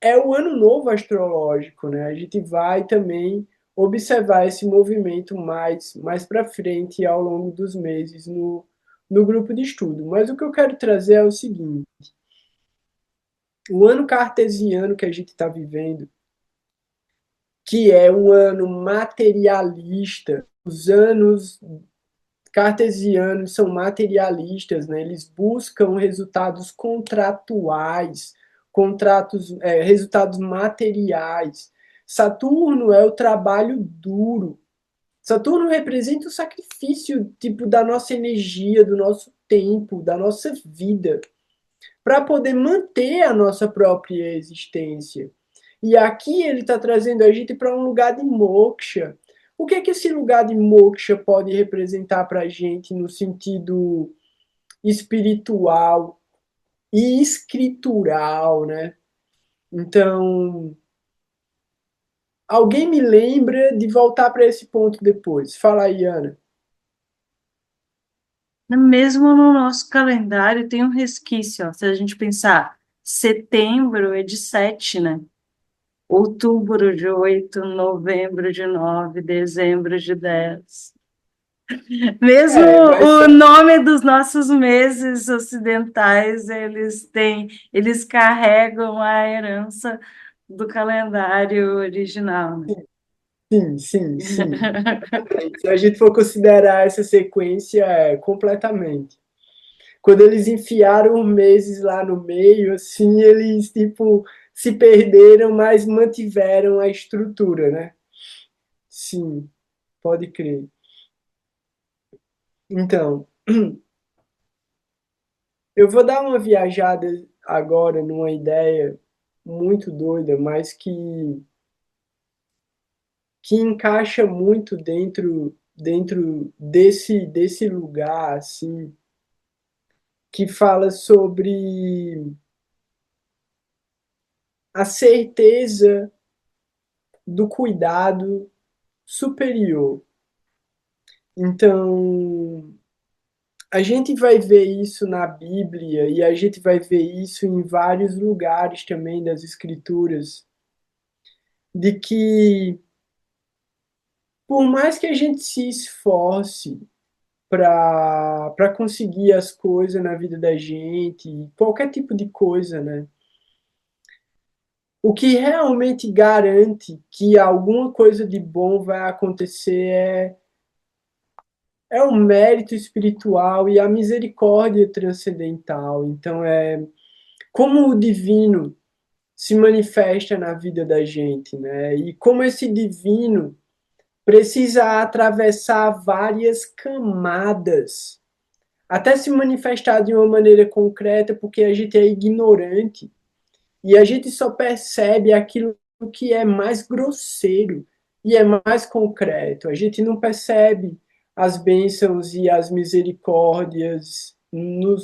é o ano novo astrológico, né? A gente vai também observar esse movimento mais para frente ao longo dos meses no grupo de estudo. Mas o que eu quero trazer é o seguinte: o ano cartesiano que a gente está vivendo, que é um ano materialista, os anos cartesianos são materialistas, né? Eles buscam resultados contratuais, resultados materiais. Saturno é o trabalho duro. Saturno representa o sacrifício tipo da nossa energia, do nosso tempo, da nossa vida, para poder manter a nossa própria existência. E aqui ele está trazendo a gente para um lugar de moksha. O que é que esse lugar de moksha pode representar para a gente no sentido espiritual e escritural, né? Então, alguém me lembra de voltar para esse ponto depois. Fala aí, Ana. Mesmo no nosso calendário tem um resquício, ó. Se a gente pensar, setembro é de 7, né? Outubro de 8, novembro de 9, dezembro de 10. Mesmo Mas o nome dos nossos meses ocidentais, eles carregam a herança do calendário original, né? Sim, sim, sim. Se a gente for considerar essa sequência, completamente. Quando eles enfiaram os meses lá no meio, assim, eles, tipo, se perderam, mas mantiveram a estrutura, né? Sim, pode crer. Então, eu vou dar uma viajada agora numa ideia muito doida, mas que encaixa muito dentro desse lugar, assim, que fala sobre a certeza do cuidado superior. Então, a gente vai ver isso na Bíblia e a gente vai ver isso em vários lugares também das Escrituras, de que por mais que a gente se esforce para conseguir as coisas na vida da gente, qualquer tipo de coisa, né? O que realmente garante que alguma coisa de bom vai acontecer é o mérito espiritual e a misericórdia transcendental. Então, como o divino se manifesta na vida da gente, né? E como esse divino precisa atravessar várias camadas até se manifestar de uma maneira concreta, porque a gente é ignorante e a gente só percebe aquilo que é mais grosseiro e é mais concreto. A gente não percebe as bênçãos e as misericórdias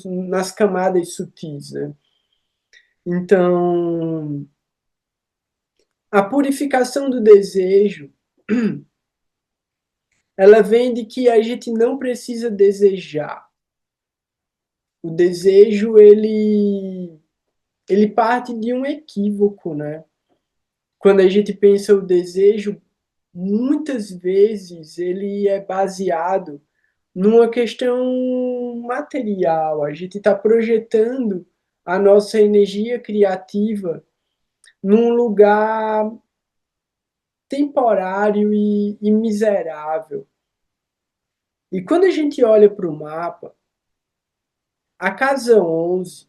nas camadas sutis, né? Então, a purificação do desejo, ela vem de que a gente não precisa desejar. O desejo, ele parte de um equívoco, né? Quando a gente pensa o desejo, muitas vezes ele é baseado numa questão material. A gente está projetando a nossa energia criativa num lugar temporário e miserável. E quando a gente olha para o mapa, a casa 11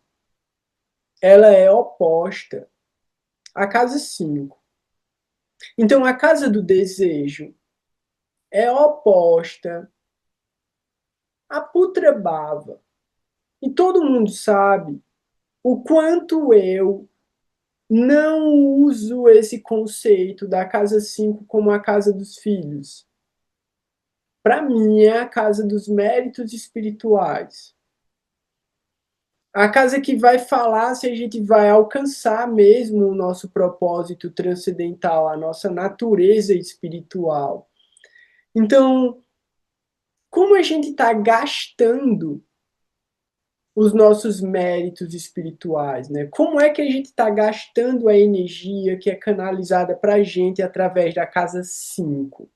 ela é oposta à casa 5. Então, a casa do desejo é oposta à Putrabhava. E todo mundo sabe o quanto eu não uso esse conceito da casa 5 como a casa dos filhos. Para mim, é a casa dos méritos espirituais. A casa que vai falar se a gente vai alcançar mesmo o nosso propósito transcendental, a nossa natureza espiritual. Então, como a gente está gastando os nossos méritos espirituais, né? Como é que a gente está gastando a energia que é canalizada para a gente através da casa 5?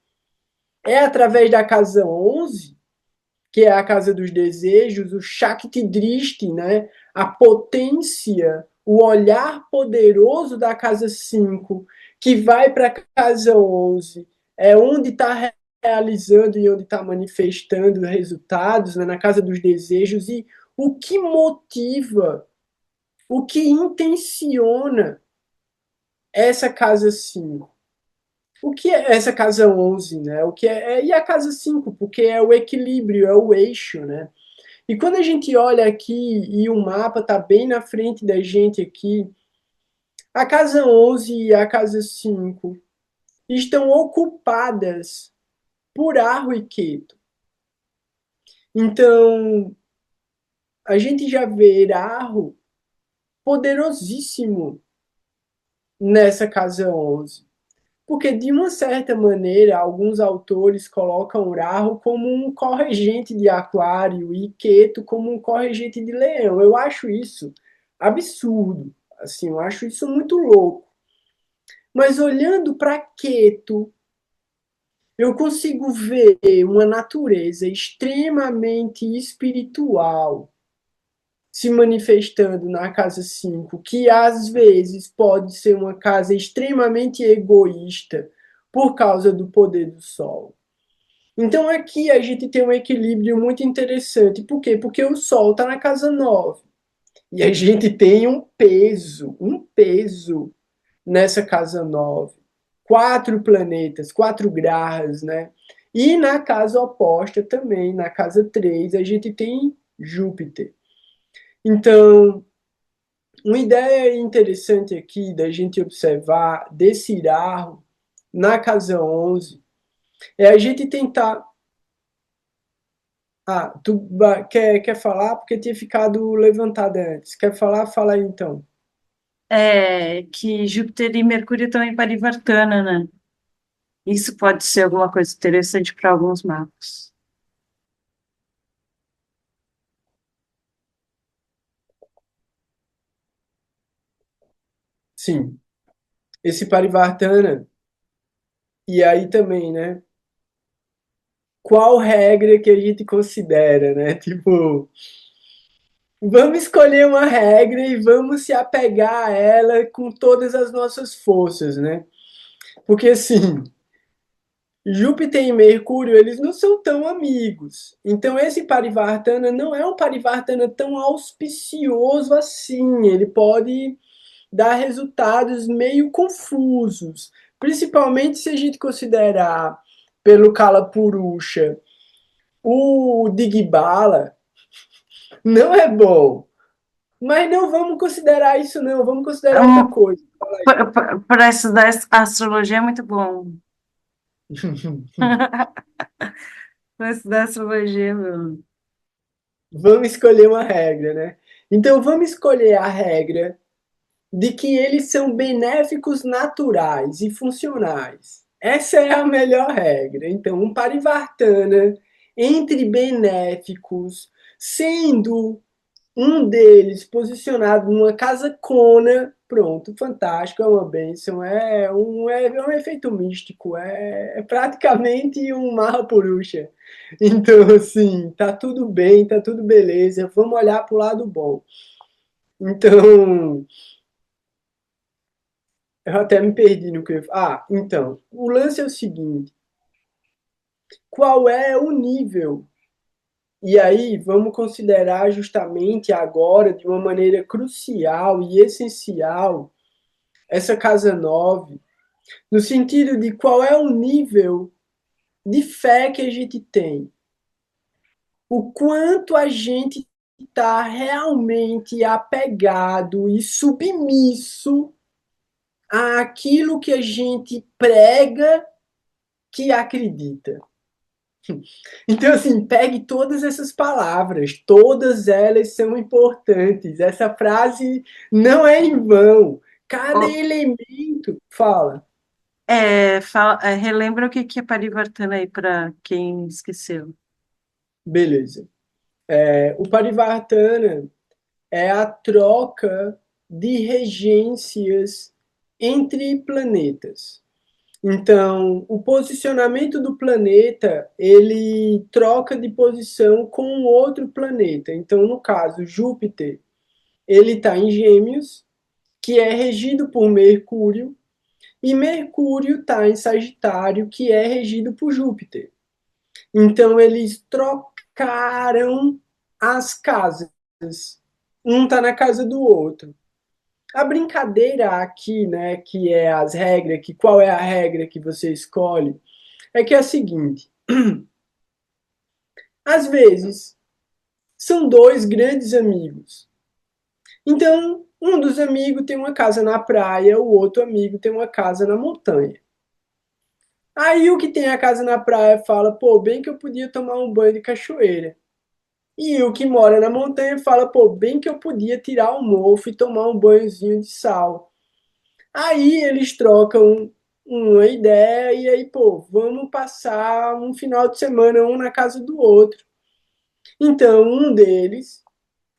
É através da casa 11, que é a casa dos desejos, o Shakti Drishti, né? A potência, o olhar poderoso da casa 5, que vai para a casa 11, é onde está realizando e onde está manifestando resultados, né? Na casa dos desejos, e o que motiva, o que intenciona essa casa 5. O que é essa casa 11, né? O que e a casa 5, porque é o equilíbrio, é o eixo, né? E quando a gente olha aqui e o mapa está bem na frente da gente aqui, a casa 11 e a casa 5 estão ocupadas por Arro e Queto. Então, a gente já vê Arro poderosíssimo nessa casa 11. Porque, de uma certa maneira, alguns autores colocam Rahu como um corregente de Aquário e Ketu como um corregente de Leão. Eu acho isso absurdo. Assim, eu acho isso muito louco. Mas olhando para Ketu, eu consigo ver uma natureza extremamente espiritual, se manifestando na casa 5, que às vezes pode ser uma casa extremamente egoísta por causa do poder do Sol. Então aqui a gente tem um equilíbrio muito interessante. Por quê? Porque o Sol está na casa 9. E a gente tem um peso nessa casa 9. 4 planetas, 4 graus, né? E na casa oposta também, na casa 3, a gente tem Júpiter. Então, uma ideia interessante aqui da gente observar desse Iraho na casa 11 é a gente tentar. Ah, tu quer falar? Porque tinha ficado levantada antes. Quer falar? Fala aí então. Que Júpiter e Mercúrio estão em Parivartana, né? Isso pode ser alguma coisa interessante para alguns mapas. Sim, esse Parivartana, e aí também, né? Qual regra que a gente considera, né? Tipo, vamos escolher uma regra e vamos se apegar a ela com todas as nossas forças, né? Porque assim, Júpiter e Mercúrio, eles não são tão amigos. Então esse Parivartana não é um Parivartana tão auspicioso assim. Ele pode dar resultados meio confusos, principalmente se a gente considerar pelo Kala Purusha o Digbala não é bom. Mas não vamos considerar isso, não. Vamos considerar outra coisa. Para estudar astrologia é muito bom. Para estudar astrologia, meu. Vamos escolher uma regra, né? Então, vamos escolher a regra de que eles são benéficos naturais e funcionais. Essa é a melhor regra. Então, um Parivartana entre benéficos, sendo um deles posicionado numa casa cona, pronto, fantástico, é uma bênção, é um efeito místico, é praticamente um Mahapurusha. Então, assim, tá tudo bem, tá tudo beleza, vamos olhar para o lado bom. Então, eu até me perdi no que eu... então, o lance é o seguinte, qual é o nível? E aí, vamos considerar justamente agora, de uma maneira crucial e essencial, essa casa 9 no sentido de qual é o nível de fé que a gente tem. O quanto a gente está realmente apegado e submisso àquilo que a gente prega que acredita. Então, assim, pegue todas essas palavras, todas elas são importantes. Essa frase não é em vão. Cada Oh, elemento fala. relembra o que é Parivartana aí para quem esqueceu. Beleza. O Parivartana é a troca de regências entre planetas. Então, o posicionamento do planeta, ele troca de posição com outro planeta. Então, no caso, Júpiter, ele está em Gêmeos, que é regido por Mercúrio, e Mercúrio está em Sagitário, que é regido por Júpiter. Então, eles trocaram as casas. Um está na casa do outro. A brincadeira aqui, né, que é as regras, que qual é a regra que você escolhe, é que é a seguinte: às vezes são dois grandes amigos. Então, um dos amigos tem uma casa na praia, o outro amigo tem uma casa na montanha. Aí o que tem a casa na praia fala, pô, bem que eu podia tomar um banho de cachoeira. E o que mora na montanha fala, pô, bem que eu podia tirar o mofo e tomar um banhozinho de sal. Aí eles trocam uma ideia e aí, pô, vamos passar um final de semana um na casa do outro. Então, um deles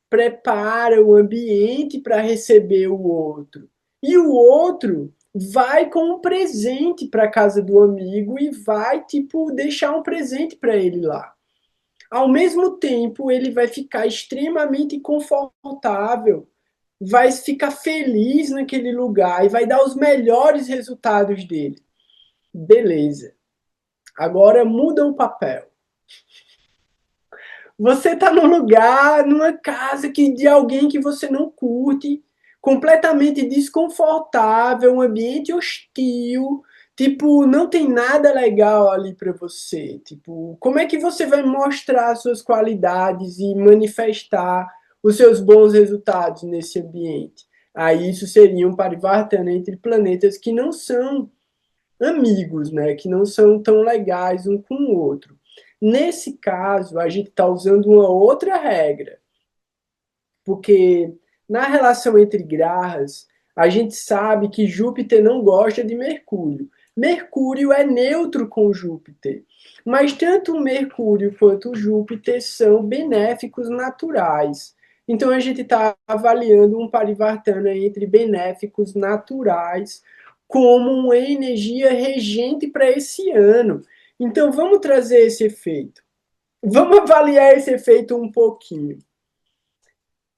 prepara o ambiente para receber o outro. E o outro vai com um presente para casa do amigo e vai, tipo, deixar um presente para ele lá. Ao mesmo tempo, ele vai ficar extremamente confortável, vai ficar feliz naquele lugar e vai dar os melhores resultados dele. Beleza. Agora muda o papel. Você está num lugar, numa casa de alguém que você não curte, completamente desconfortável, um ambiente hostil, tipo, não tem nada legal ali para você. Tipo, como é que você vai mostrar suas qualidades e manifestar os seus bons resultados nesse ambiente? Aí isso seria um parivartana entre planetas que não são amigos, né? Que não são tão legais um com o outro. Nesse caso, a gente está usando uma outra regra, porque na relação entre grahas, a gente sabe que Júpiter não gosta de Mercúrio. Mercúrio é neutro com Júpiter, mas tanto Mercúrio quanto Júpiter são benéficos naturais. Então a gente está avaliando um parivartana entre benéficos naturais como uma energia regente para esse ano. Então vamos trazer esse efeito. Vamos avaliar esse efeito um pouquinho.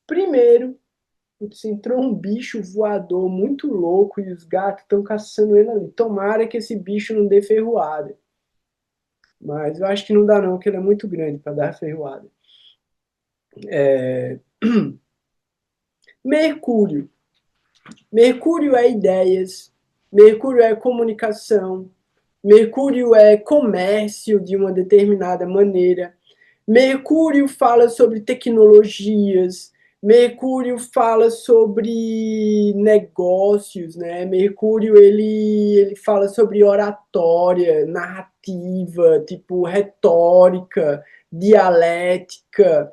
Primeiro, entrou um bicho voador muito louco e os gatos estão caçando ele ali. Tomara que esse bicho não dê ferroada. Mas eu acho que não dá não, porque ele é muito grande para dar ferroada. Mercúrio. Mercúrio é ideias, Mercúrio é comunicação, Mercúrio é comércio de uma determinada maneira, Mercúrio fala sobre tecnologias, Mercúrio fala sobre negócios, né? Mercúrio ele fala sobre oratória, narrativa, tipo retórica, dialética.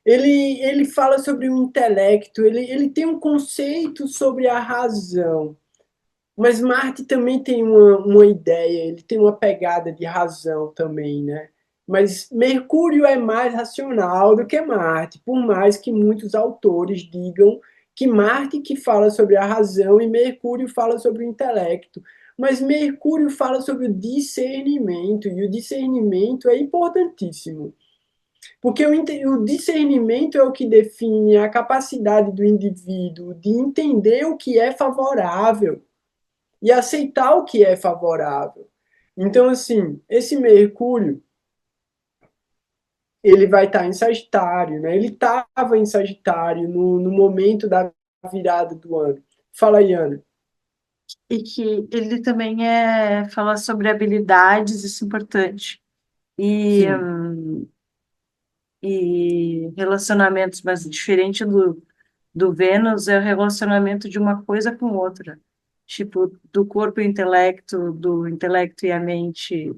Ele fala sobre o intelecto, ele tem um conceito sobre a razão. Mas Marte também tem uma ideia, ele tem uma pegada de razão também, né? Mas Mercúrio é mais racional do que Marte, por mais que muitos autores digam que Marte que fala sobre a razão e Mercúrio fala sobre o intelecto. Mas Mercúrio fala sobre o discernimento, e o discernimento é importantíssimo. Porque o discernimento é o que define a capacidade do indivíduo de entender o que é favorável e aceitar o que é favorável. Então, assim, esse Mercúrio, ele vai estar em Sagitário, né? Ele estava em Sagitário no momento da virada do ano. Fala aí, Ana. E que ele também fala sobre habilidades, isso é importante. E, Sim, e relacionamentos, mas diferente do Vênus, é o relacionamento de uma coisa com outra. Tipo, do corpo e intelecto, do intelecto e a mente,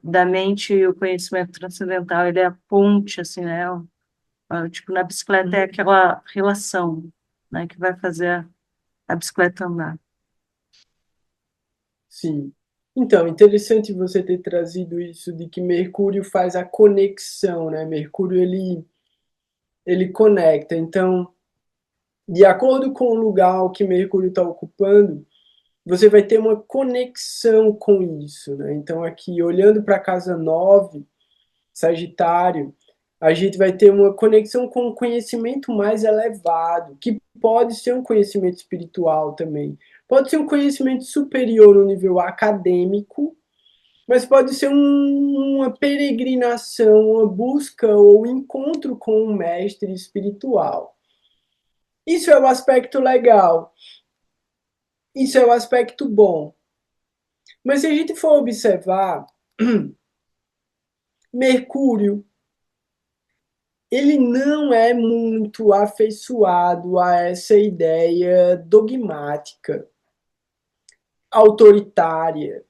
da mente e o conhecimento transcendental, ele é a ponte, assim, né? Tipo, na bicicleta é aquela relação, né, que vai fazer a bicicleta andar. sim. Então, interessante você ter trazido isso de que Mercúrio faz a conexão, né? Mercúrio, ele conecta. Então, de acordo com o lugar que Mercúrio está ocupando, você vai ter uma conexão com isso, né? Então, aqui, olhando para a casa 9 Sagitário, a gente vai ter uma conexão com um conhecimento mais elevado, que pode ser um conhecimento espiritual também. Pode ser um conhecimento superior no nível acadêmico, mas pode ser uma peregrinação, uma busca ou encontro com um mestre espiritual. Isso é o aspecto legal, isso é o aspecto bom. Mas se a gente for observar, Mercúrio, ele não é muito afeiçoado a essa ideia dogmática, autoritária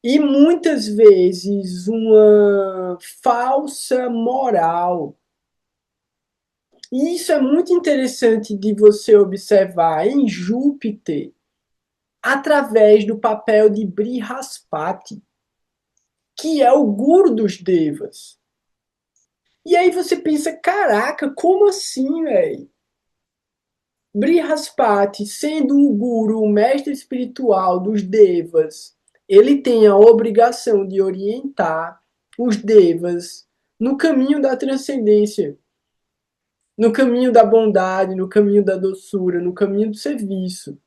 e muitas vezes uma falsa moral. E isso é muito interessante de você observar em Júpiter através do papel de Brihaspati, que é o guru dos devas. E aí você pensa, caraca, como assim, velho? Brihaspati, sendo o guru, o mestre espiritual dos devas, ele tem a obrigação de orientar, os devas no caminho da transcendência, no caminho da bondade, no caminho da doçura, no caminho do serviço.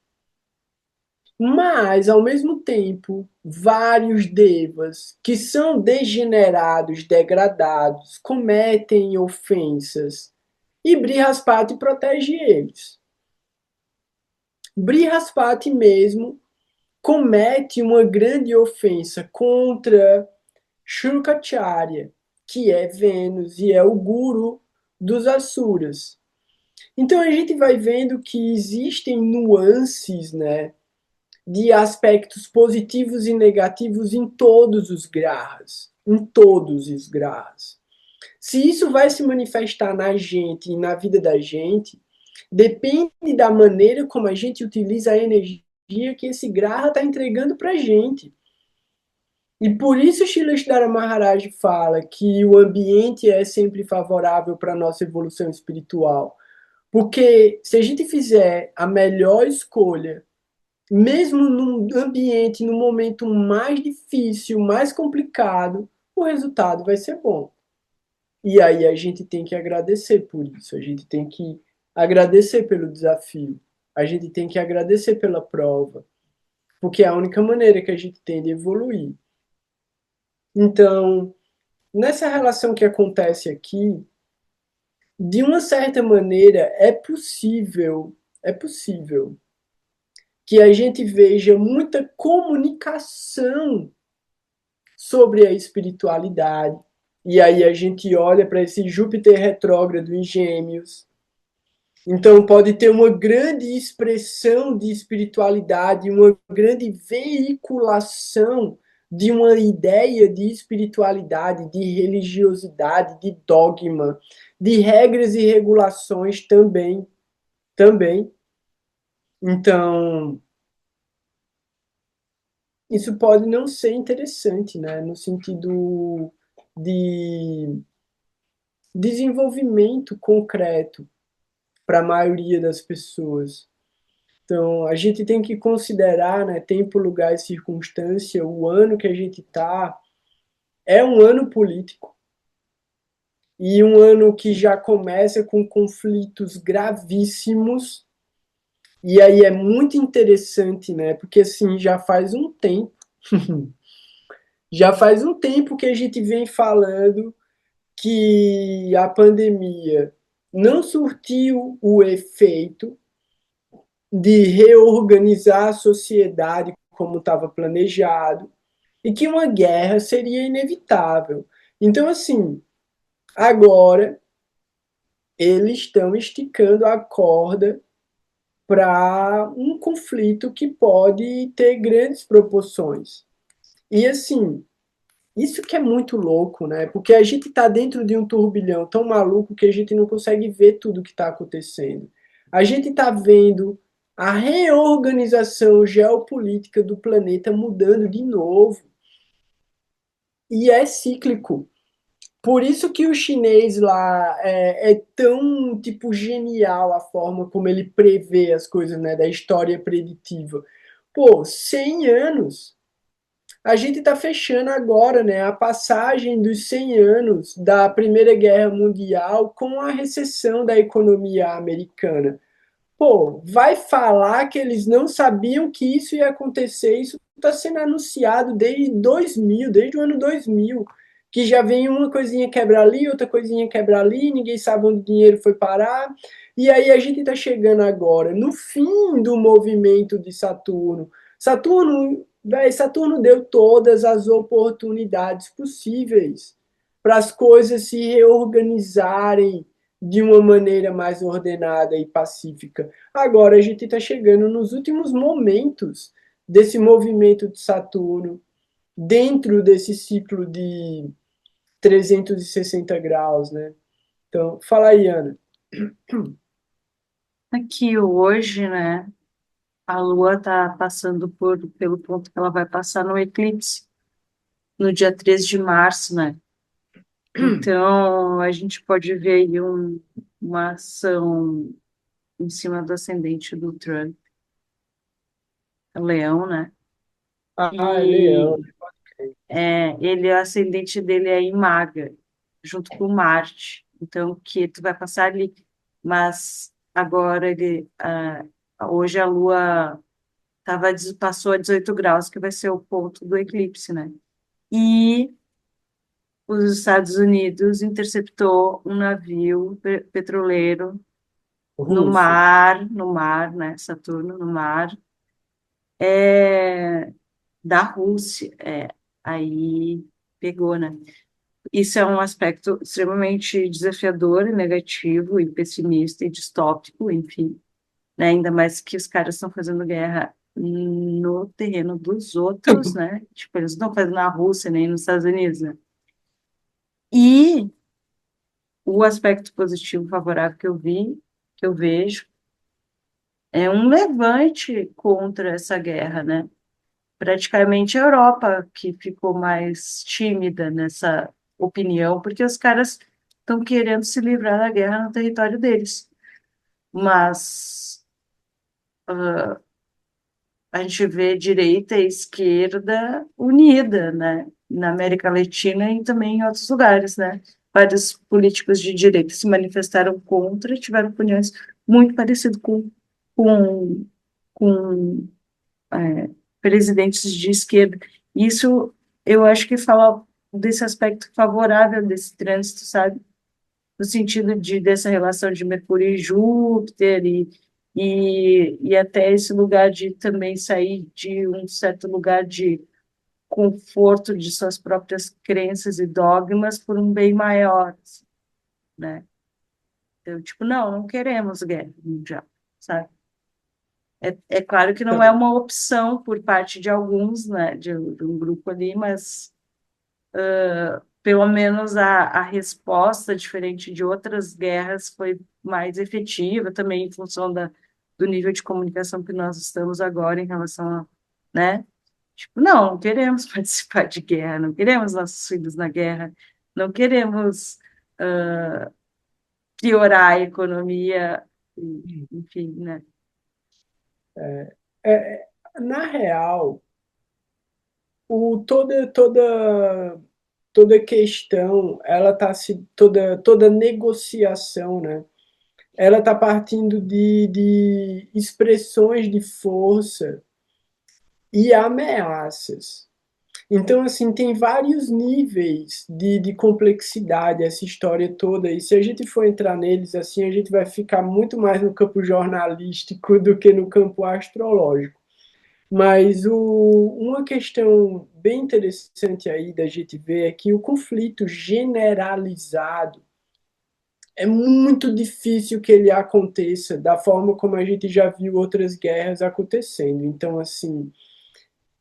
Mas, ao mesmo tempo, vários devas que são degenerados, degradados, cometem ofensas e Brihaspati protege eles. Brihaspati mesmo comete uma grande ofensa contra Shukacharya, que é Vênus e é o guru dos Asuras. Então a gente vai vendo que existem nuances, né, de aspectos positivos e negativos em todos os grahas, em todos os grahas. Se isso vai se manifestar na gente e na vida da gente, depende da maneira como a gente utiliza a energia que esse graha está entregando para a gente. E por isso Srila Maharaj fala que o ambiente é sempre favorável para a nossa evolução espiritual. Porque se a gente fizer a melhor escolha, mesmo num ambiente, num momento mais difícil, mais complicado, o resultado vai ser bom. E aí a gente tem que agradecer por isso, a gente tem que agradecer pelo desafio, a gente tem que agradecer pela prova, porque é a única maneira que a gente tem de evoluir. Então, nessa relação que acontece aqui, de uma certa maneira é possível que a gente veja muita comunicação sobre a espiritualidade. E aí a gente olha para esse Júpiter retrógrado em Gêmeos. Então pode ter uma grande expressão de espiritualidade, uma grande veiculação de uma ideia de espiritualidade, de religiosidade, de dogma, de regras e regulações também. Então, isso pode não ser interessante, né, no sentido de desenvolvimento concreto para a maioria das pessoas. Então, a gente tem que considerar, né, tempo, lugar e circunstância, o ano que a gente está é um ano político e um ano que já começa com conflitos gravíssimos. E aí é muito interessante, né? Porque assim, já faz um tempo que a gente vem falando que a pandemia não surtiu o efeito de reorganizar a sociedade como estava planejado e que uma guerra seria inevitável. Então, assim, agora eles estão esticando a corda para um conflito que pode ter grandes proporções. E, assim, isso que é muito louco, né? Porque a gente está dentro de um turbilhão tão maluco que a gente não consegue ver tudo o que está acontecendo. A gente está vendo a reorganização geopolítica do planeta mudando de novo. E é cíclico. Por isso que o chinês lá é tão, tipo, genial a forma como ele prevê as coisas, né? Da história preditiva. Pô, 100 anos. A gente está fechando agora, né, a passagem dos 100 anos da Primeira Guerra Mundial com a recessão da economia americana. Pô, vai falar que eles não sabiam que isso ia acontecer? Isso está sendo anunciado desde 2000, desde o ano 2000, que já vem uma coisinha quebrar ali, outra coisinha quebrar ali, ninguém sabe onde o dinheiro foi parar. E aí a gente está chegando agora no fim do movimento de Saturno. Saturno deu todas as oportunidades possíveis para as coisas se reorganizarem de uma maneira mais ordenada e pacífica. Agora a gente está chegando nos últimos momentos desse movimento de Saturno, dentro desse ciclo de 360 graus, né? Então, fala aí, Ana. Aqui hoje, né, a Lua está passando pelo ponto que ela vai passar no eclipse, no dia 13 de março, né? Então, a gente pode ver aí uma ação em cima do ascendente do Trump, Leão, né? Ah, é leão. E Ele, o ascendente dele é em Maga, junto com Marte. Então, que tu vai passar ali. Mas agora hoje a Lua passou a 18 graus, que vai ser o ponto do eclipse, né? E os Estados Unidos interceptou um navio petroleiro Russo. no mar, né? Saturno, no mar, é, da Rússia. Aí pegou, né? Isso é um aspecto extremamente desafiador, e negativo, e pessimista e distópico, enfim, né? Ainda mais que os caras estão fazendo guerra no terreno dos outros, né? Tipo, eles não estão fazendo na Rússia nem nos Estados Unidos, né? E o aspecto positivo, favorável que eu vejo, é um levante contra essa guerra, né? Praticamente a Europa que ficou mais tímida nessa opinião, porque os caras estão querendo se livrar da guerra no território deles. Mas a gente vê direita e esquerda unida, né? Na América Latina e também em outros lugares, né? Vários políticos de direita se manifestaram contra e tiveram opiniões muito parecidas com, com presidentes de esquerda. Isso eu acho que fala desse aspecto favorável desse trânsito, sabe? No sentido dessa relação de Mercúrio e Júpiter e até esse lugar de também sair de um certo lugar de conforto de suas próprias crenças e dogmas por um bem maior, assim, né? Então, tipo, não queremos guerra mundial, sabe? É claro que não é Então, uma opção por parte de alguns, né, de um grupo ali, mas pelo menos a resposta, diferente de outras guerras, foi mais efetiva também em função do nível de comunicação que nós estamos agora em relação a, né? Tipo, não queremos participar de guerra, não queremos nossos filhos na guerra, não queremos piorar a economia, enfim, né? na real, toda questão, ela tá se toda negociação, né? Ela tá partindo de expressões de força e ameaças. Então, assim, tem vários níveis de complexidade essa história toda, e se a gente for entrar neles, assim, a gente vai ficar muito mais no campo jornalístico do que no campo astrológico. Mas uma questão bem interessante aí da gente ver é que o conflito generalizado é muito difícil que ele aconteça da forma como a gente já viu outras guerras acontecendo. Então, assim,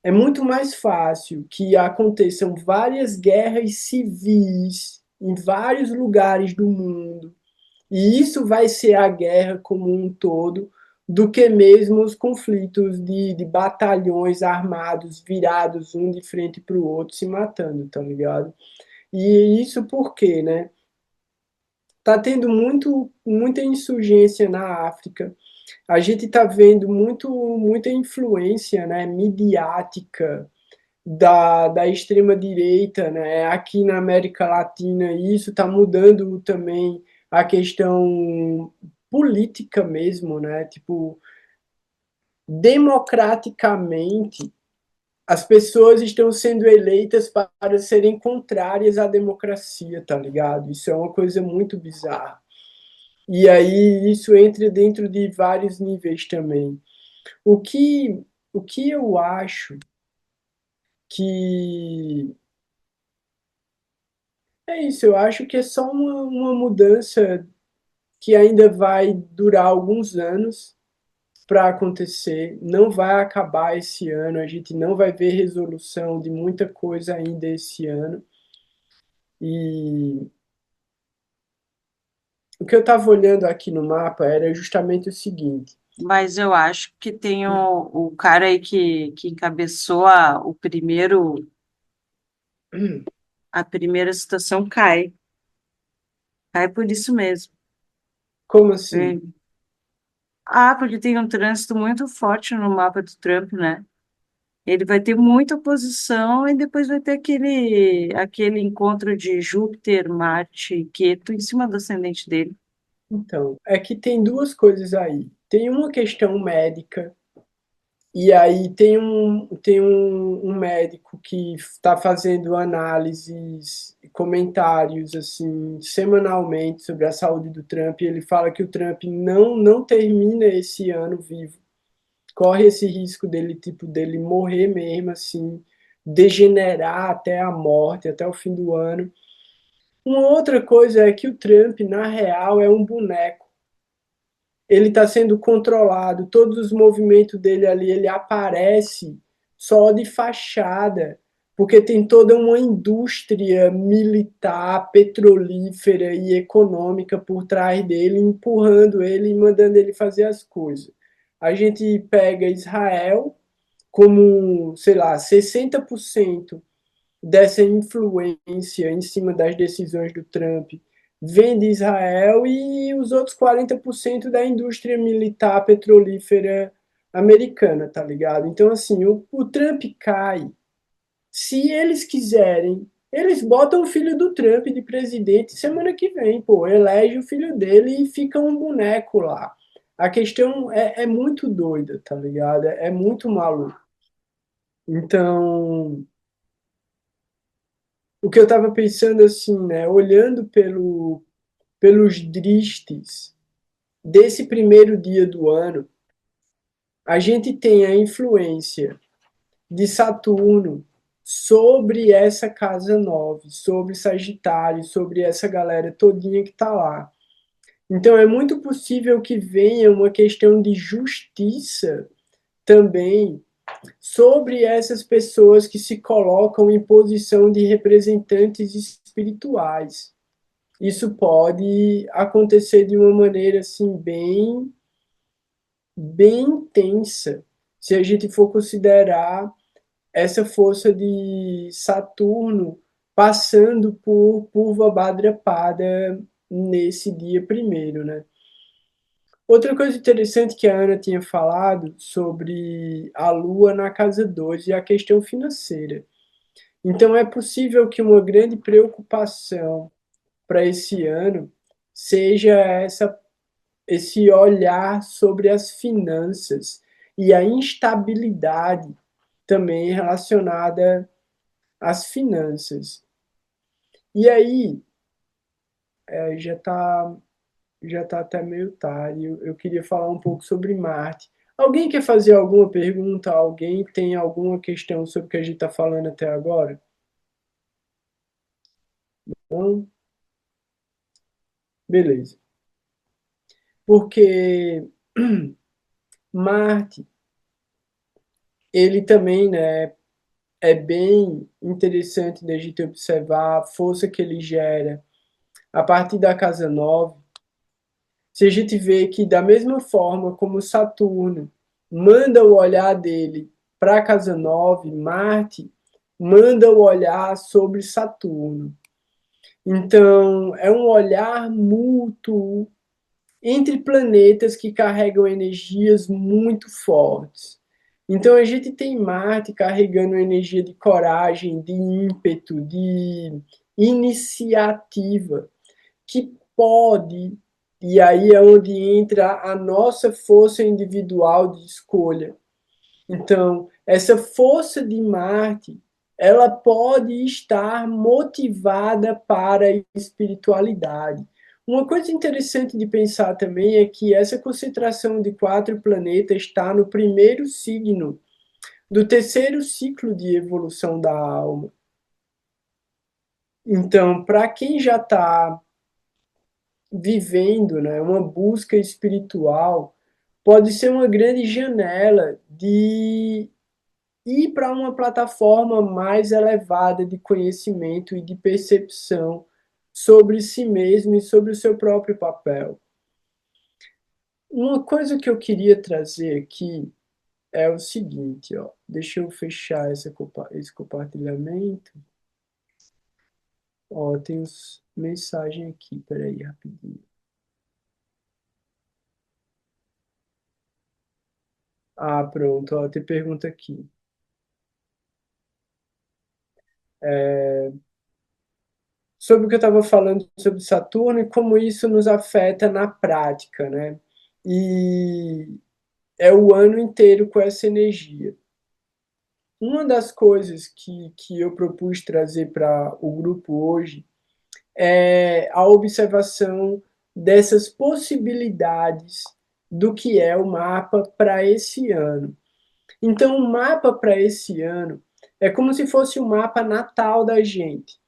é muito mais fácil que aconteçam várias guerras civis em vários lugares do mundo, e isso vai ser a guerra como um todo, do que mesmo os conflitos de batalhões armados virados um de frente para o outro se matando, tá ligado? E isso por quê, né? Tá tendo muita insurgência na África. A gente está vendo muita influência, né, midiática da extrema-direita, né, aqui na América Latina, e isso está mudando também a questão política mesmo, né? Tipo, democraticamente, as pessoas estão sendo eleitas para serem contrárias à democracia, tá ligado? Isso é uma coisa muito bizarra. E aí isso entra dentro de vários níveis também. O que eu acho que é isso, eu acho que é só uma mudança que ainda vai durar alguns anos para acontecer, não vai acabar esse ano, a gente não vai ver resolução de muita coisa ainda esse ano. E o que eu estava olhando aqui no mapa era justamente o seguinte: Mas eu acho que tem o cara aí que encabeçou a primeira situação cai por isso mesmo. como assim? Porque tem um trânsito muito forte no mapa do Trump, né? Ele vai ter muita oposição e depois vai ter aquele encontro de Júpiter, Marte e Queto em cima do ascendente dele. Então, é que tem duas coisas aí. Tem uma questão médica, e aí tem um médico que está fazendo análises e comentários assim semanalmente sobre a saúde do Trump, e ele fala que o Trump não termina esse ano vivo. Corre esse risco dele, tipo, dele morrer mesmo, assim, degenerar até a morte, até o fim do ano. Uma outra coisa é que o Trump, na real, é um boneco. Ele está sendo controlado, todos os movimentos dele ali, ele aparece só de fachada, porque tem toda uma indústria militar, petrolífera e econômica por trás dele, empurrando ele e mandando ele fazer as coisas. A gente pega Israel como, sei lá, 60% dessa influência em cima das decisões do Trump vem de Israel e os outros 40% da indústria militar petrolífera americana, tá ligado? Então, assim, o Trump cai. Se eles quiserem, eles botam o filho do Trump de presidente semana que vem, pô, elege o filho dele e fica um boneco lá. A questão é muito doida, tá ligado? É muito maluco. Então, o que eu estava pensando assim, né, olhando pelos dristes desse primeiro dia do ano, a gente tem a influência de Saturno sobre essa casa 9, sobre Sagitário, sobre essa galera todinha que está lá. Então é muito possível que venha uma questão de justiça também sobre essas pessoas que se colocam em posição de representantes espirituais. Isso pode acontecer de uma maneira assim bem intensa, se a gente for considerar essa força de Saturno passando por Purva Bhadrapada nesse dia primeiro, né? Outra coisa interessante que a Ana tinha falado sobre a Lua na casa 2 e a questão financeira. Então é possível que uma grande preocupação para esse ano seja esse olhar sobre as finanças e a instabilidade também relacionada às finanças. E aí, é, já tá até meio tarde, eu queria falar um pouco sobre Marte. Alguém quer fazer alguma pergunta? Alguém tem alguma questão sobre o que a gente está falando até agora? Não? Beleza. Porque Marte, ele também, né, é bem interessante da gente observar a força que ele gera a partir da casa 9. Se a gente vê que, da mesma forma como Saturno manda o olhar dele para a casa 9, Marte manda o olhar sobre Saturno. Então, é um olhar mútuo entre planetas que carregam energias muito fortes. Então a gente tem Marte carregando energia de coragem, de ímpeto, de iniciativa, que pode, e aí é onde entra a nossa força individual de escolha. Então, essa força de Marte, ela pode estar motivada para a espiritualidade. Uma coisa interessante de pensar também é que essa concentração de 4 planetas está no primeiro signo do terceiro ciclo de evolução da alma. Então, para quem já está vivendo, né, uma busca espiritual, pode ser uma grande janela de ir para uma plataforma mais elevada de conhecimento e de percepção sobre si mesmo e sobre o seu próprio papel. Uma coisa que eu queria trazer aqui é o seguinte, ó. Deixa eu fechar esse compartilhamento. Ó, tem uns mensagem aqui, peraí, rapidinho. Ah, pronto, ó, tem pergunta aqui. Sobre o que eu estava falando sobre Saturno e como isso nos afeta na prática, né? E é o ano inteiro com essa energia. Uma das coisas que eu propus trazer para o grupo hoje é a observação dessas possibilidades do que é o mapa para esse ano. Então, o mapa para esse ano é como se fosse o mapa natal da gente.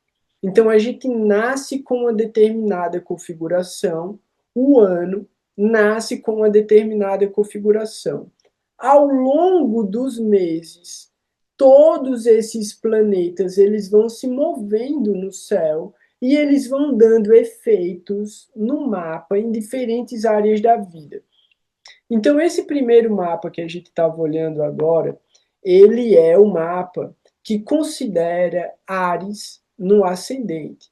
Então, a gente nasce com uma determinada configuração, o ano nasce com uma determinada configuração. Ao longo dos meses, todos esses planetas eles vão se movendo no céu e eles vão dando efeitos no mapa em diferentes áreas da vida. Então, esse primeiro mapa que a gente estava olhando agora, ele é o mapa que considera Áries no ascendente.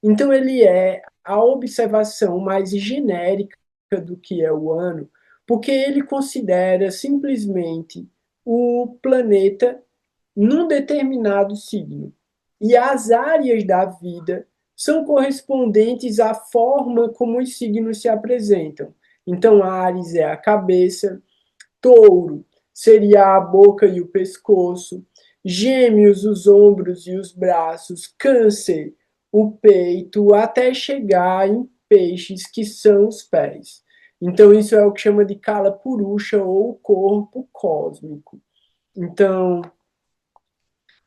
Então, ele é a observação mais genérica do que é o ano, porque ele considera simplesmente o planeta num determinado signo. E as áreas da vida são correspondentes à forma como os signos se apresentam. Então, Áries é a cabeça, Touro seria a boca e o pescoço, Gêmeos, os ombros e os braços, Câncer, o peito, até chegar em Peixes, que são os pés. Então, isso é o que chama de Kala Purusha ou corpo cósmico. Então,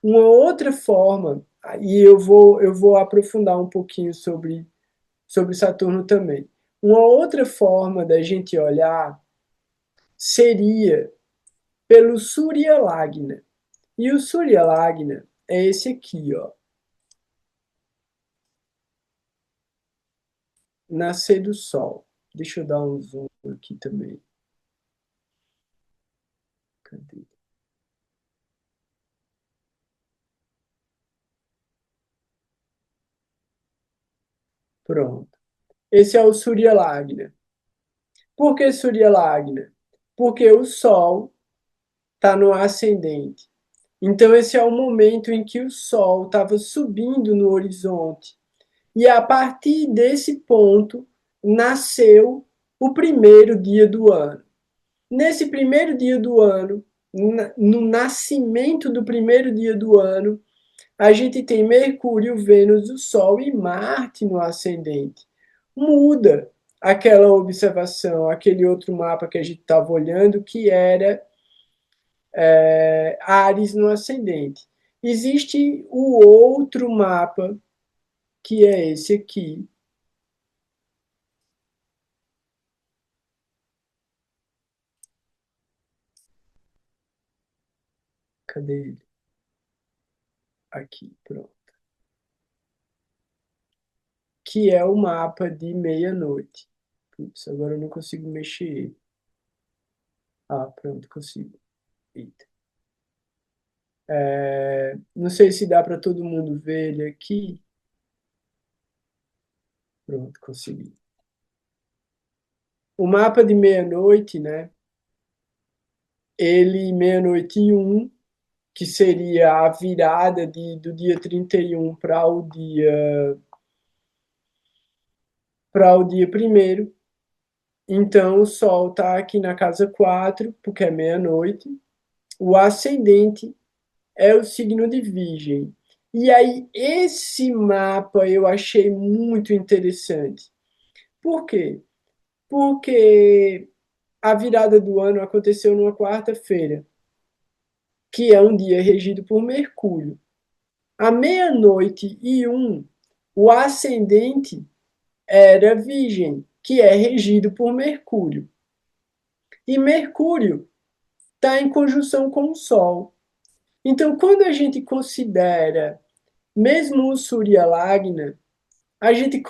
uma outra forma, e eu vou aprofundar um pouquinho sobre Saturno também. Uma outra forma da gente olhar seria pelo Surya Lagna. E o Surya Lagna é esse aqui, ó. Nascer do Sol. Deixa eu dar um zoom aqui também. Cadê? Pronto. Esse é o Surya Lagna. Por que Surya Lagna? Porque o Sol está no ascendente. Então, esse é o momento em que o Sol estava subindo no horizonte. E a partir desse ponto, nasceu o primeiro dia do ano. Nesse primeiro dia do ano, no nascimento do primeiro dia do ano, a gente tem Mercúrio, Vênus, o Sol e Marte no ascendente. Muda aquela observação, aquele outro mapa que a gente estava olhando, que era Áries no ascendente. Existe o outro mapa, que é esse aqui. Cadê ele? Aqui, pronto. Que é o mapa de meia-noite. Putz, agora eu não consigo mexer. Ah, pronto, consigo. Eita. Não sei se dá para todo mundo ver ele aqui. Pronto, consegui. O mapa de meia-noite, né? Ele, meia-noite e um, que seria a virada do dia 31 para o dia primeiro. Então, o Sol está aqui na casa 4 porque é meia-noite. O ascendente é o signo de Virgem. E aí, esse mapa eu achei muito interessante. Por quê? Porque a virada do ano aconteceu numa quarta-feira, que é um dia regido por Mercúrio. À meia-noite e um, o ascendente era Virgem, que é regido por Mercúrio. E Mercúrio está em conjunção com o Sol. Então, quando a gente considera mesmo o Surya Lagna, a gente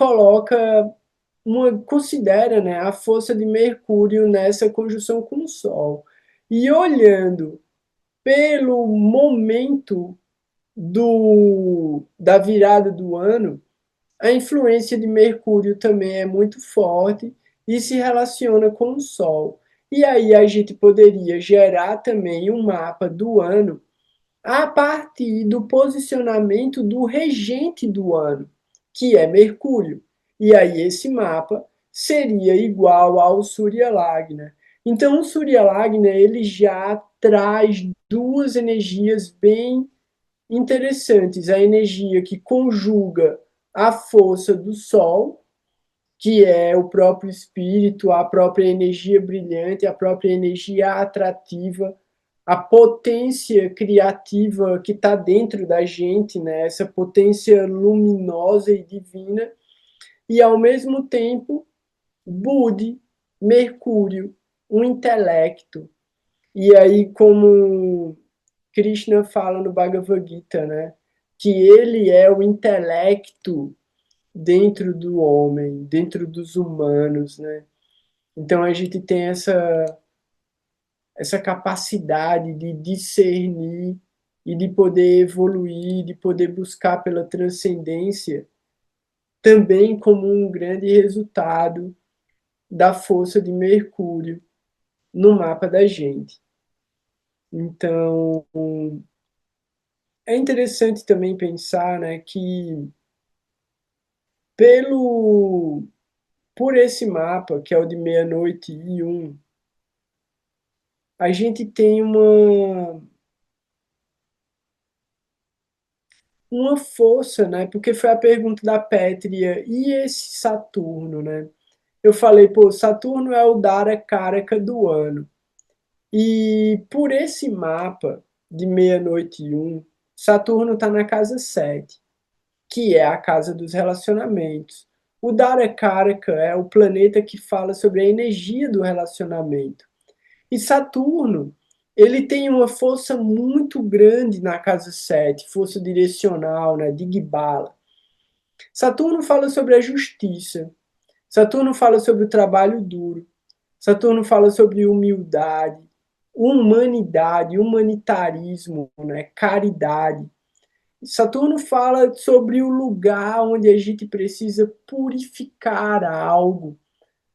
considera, né, a força de Mercúrio nessa conjunção com o Sol. E olhando pelo momento da virada do ano, a influência de Mercúrio também é muito forte e se relaciona com o Sol. E aí a gente poderia gerar também um mapa do ano a partir do posicionamento do regente do ano, que é Mercúrio. E aí esse mapa seria igual ao Surya Lagna. Então o Surya Lagna ele já traz duas energias bem interessantes. A energia que conjuga a força do Sol, que é o próprio espírito, a própria energia brilhante, a própria energia atrativa, a potência criativa que está dentro da gente, né? Essa potência luminosa e divina, e ao mesmo tempo, Budi, Mercúrio, um intelecto. E aí, como Krishna fala no Bhagavad Gita, né? Que ele é o intelecto dentro do homem, dentro dos humanos, né? Então a gente tem essa capacidade de discernir e de poder evoluir, de poder buscar pela transcendência, também como um grande resultado da força de Mercúrio no mapa da gente. Então, é interessante também pensar, né, que pelo por esse mapa, que é o de meia-noite e um, a gente tem uma força, né? Porque foi a pergunta da Pétria, e esse Saturno, né? Eu falei, pô, Saturno é o Dara Karaka do ano. E por esse mapa de meia-noite e um, Saturno está na casa 7, que é a casa dos relacionamentos. O Dara Karaka é o planeta que fala sobre a energia do relacionamento. E Saturno, ele tem uma força muito grande na casa 7, força direcional, né, de Gibala. Saturno fala sobre a justiça. Saturno fala sobre o trabalho duro. Saturno fala sobre humildade, humanidade, humanitarismo, né, caridade. Saturno fala sobre o lugar onde a gente precisa purificar algo,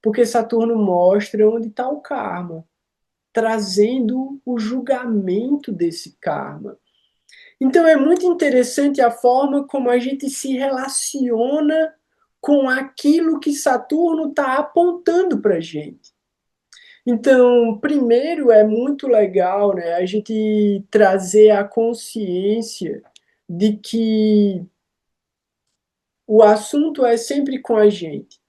porque Saturno mostra onde está o karma, trazendo o julgamento desse karma. Então é muito interessante a forma como a gente se relaciona com aquilo que Saturno está apontando para a gente. Então, primeiro é muito legal, né, a gente trazer a consciência de que o assunto é sempre com a gente.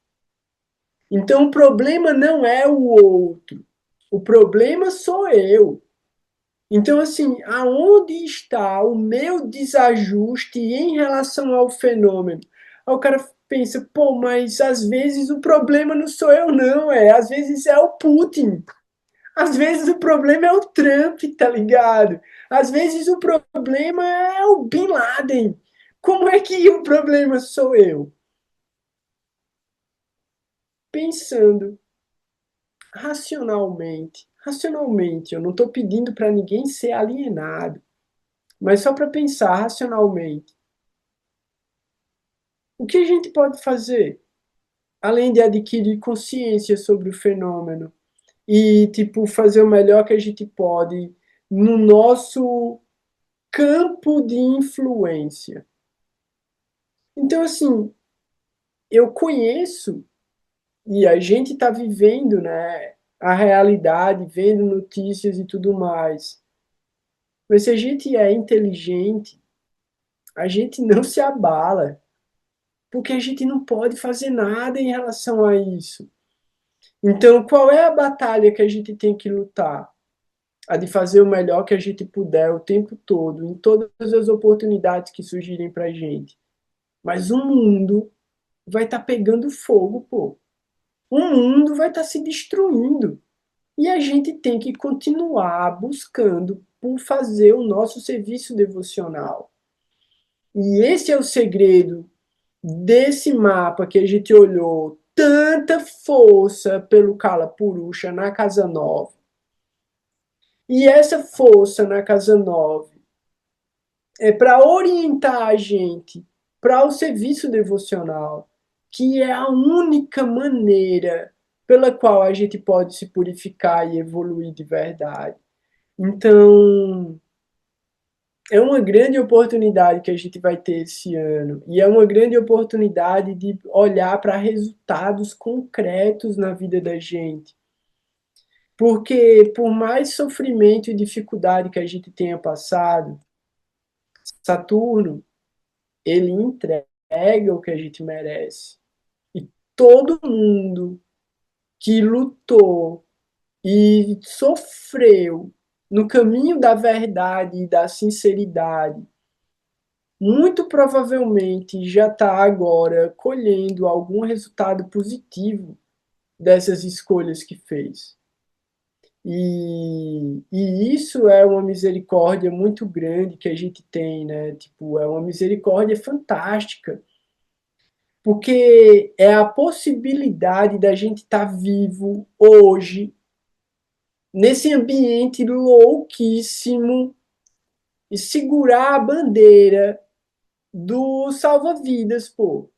Então, o problema não é o outro, o problema sou eu. Então, assim, aonde está o meu desajuste em relação ao fenômeno? Aí o cara pensa, pô, mas às vezes o problema não sou eu, não, às vezes é o Putin. Às vezes o problema é o Trump, tá ligado? Às vezes o problema é o Bin Laden. Como é que o problema sou eu? Pensando racionalmente, eu não estou pedindo para ninguém ser alienado, mas só para pensar racionalmente. O que a gente pode fazer, além de adquirir consciência sobre o fenômeno e, tipo, fazer o melhor que a gente pode no nosso campo de influência? Então, assim, eu conheço e a gente está vivendo, né, a realidade, vendo notícias e tudo mais. Mas se a gente é inteligente, a gente não se abala, porque a gente não pode fazer nada em relação a isso. Então, qual é a batalha que a gente tem que lutar? A de fazer o melhor que a gente puder o tempo todo, em todas as oportunidades que surgirem para a gente. Mas o mundo vai estar pegando fogo, pô. O mundo vai estar se destruindo. E a gente tem que continuar buscando por fazer o nosso serviço devocional. E esse é o segredo desse mapa que a gente olhou tanta força pelo Kala Purusha na casa 9. E essa força na casa 9 é para orientar a gente para o serviço devocional, que é a única maneira pela qual a gente pode se purificar e evoluir de verdade. Então, é uma grande oportunidade que a gente vai ter esse ano. E é uma grande oportunidade de olhar para resultados concretos na vida da gente. Porque, por mais sofrimento e dificuldade que a gente tenha passado, Saturno, ele entrega o que a gente merece. E todo mundo que lutou e sofreu no caminho da verdade e da sinceridade, muito provavelmente já está agora colhendo algum resultado positivo dessas escolhas que fez. E isso é uma misericórdia muito grande que a gente tem, né? Tipo, é uma misericórdia fantástica, porque é a possibilidade da gente estar vivo hoje, nesse ambiente louquíssimo, e segurar a bandeira do salva-vidas, pô.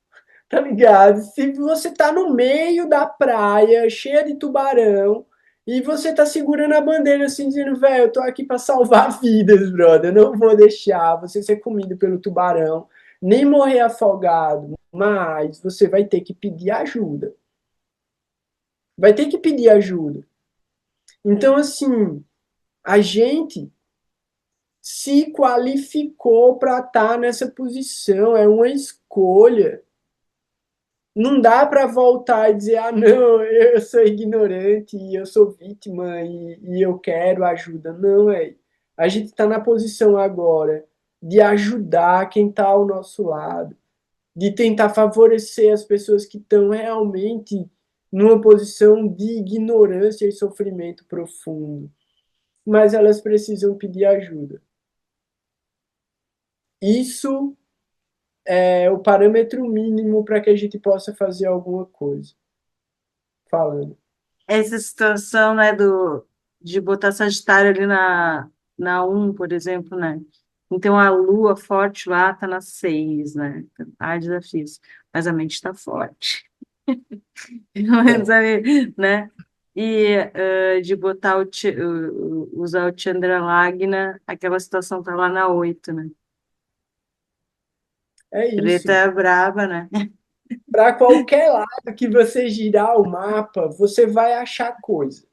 Tá ligado? Se você tá no meio da praia, cheia de tubarão, e você tá segurando a bandeira assim, dizendo, velho, eu tô aqui pra salvar vidas, brother. Eu não vou deixar você ser comido pelo tubarão, nem morrer afogado, mas você vai ter que pedir ajuda. Vai ter que pedir ajuda. Então, assim, a gente se qualificou para estar nessa posição, é uma escolha. Não dá para voltar e dizer, ah, não, eu sou ignorante, eu sou vítima e eu quero ajuda. Não, é. A gente está na posição agora de ajudar quem está ao nosso lado, de tentar favorecer as pessoas que estão realmente numa posição de ignorância e sofrimento profundo. Mas elas precisam pedir ajuda. Isso é o parâmetro mínimo para que a gente possa fazer alguma coisa. Falando. Essa situação, né, de botar Sagitário ali na um, por exemplo, né? Então a Lua forte lá tá na 6, né? Há desafios, mas a mente está forte. Pelo menos Bom, ali, né? E de botar usar o Chandralagna, aquela situação tá lá na 8, né? é Treta isso. é braba, né? Para qualquer lado que você girar o mapa, você vai achar coisa.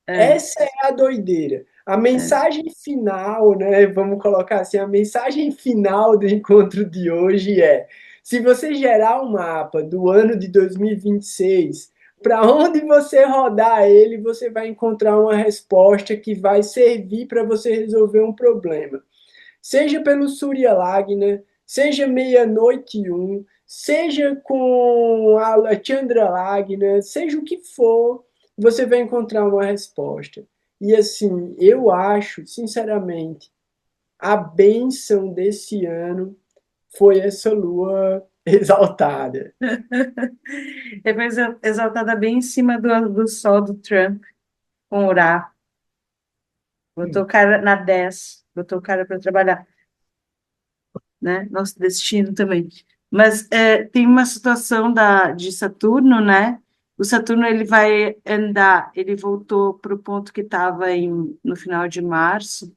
É, Essa é a doideira. A é. mensagem final, né? Vamos colocar assim, a mensagem final do encontro de hoje é: se você gerar um mapa do ano de 2026, para onde você rodar ele, você vai encontrar uma resposta que vai servir para você resolver um problema. Seja pelo Surya Lagna, seja meia-noite um, seja com a Chandra Lagna, seja o que for, você vai encontrar uma resposta. E assim, eu acho, sinceramente, a bênção desse ano foi essa lua exaltada. Depois exaltada bem em cima do sol do Trump, com Urá. Botou o cara na 10, botou o cara para trabalhar, né? Nosso destino também. Mas tem uma situação de Saturno, né? O Saturno ele vai andar, ele voltou para o ponto que estava no final de março,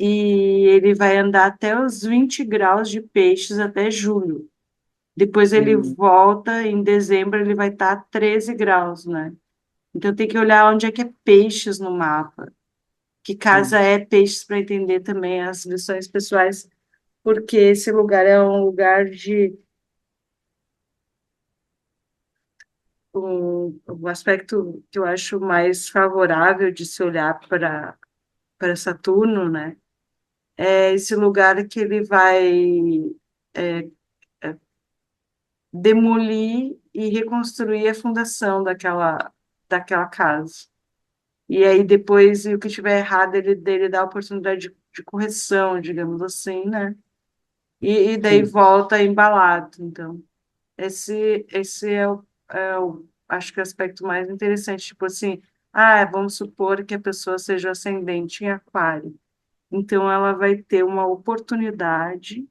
e ele vai andar até os 20 graus de peixes até julho. Depois ele Hum, volta, em dezembro ele vai estar a 13 graus, né? Então tem que olhar onde é que é peixes no mapa. Que sim, casa é peixes para entender também as lições pessoais, porque esse lugar é um lugar de um aspecto que eu acho mais favorável de se olhar para Saturno, né? É esse lugar que ele vai demolir e reconstruir a fundação daquela casa. E aí depois, o que estiver errado, ele dá a oportunidade de correção, digamos assim, né? E daí sim, volta embalado. Então, esse acho que é o aspecto mais interessante. Tipo assim, vamos supor que a pessoa seja ascendente em aquário. Então, ela vai ter uma oportunidade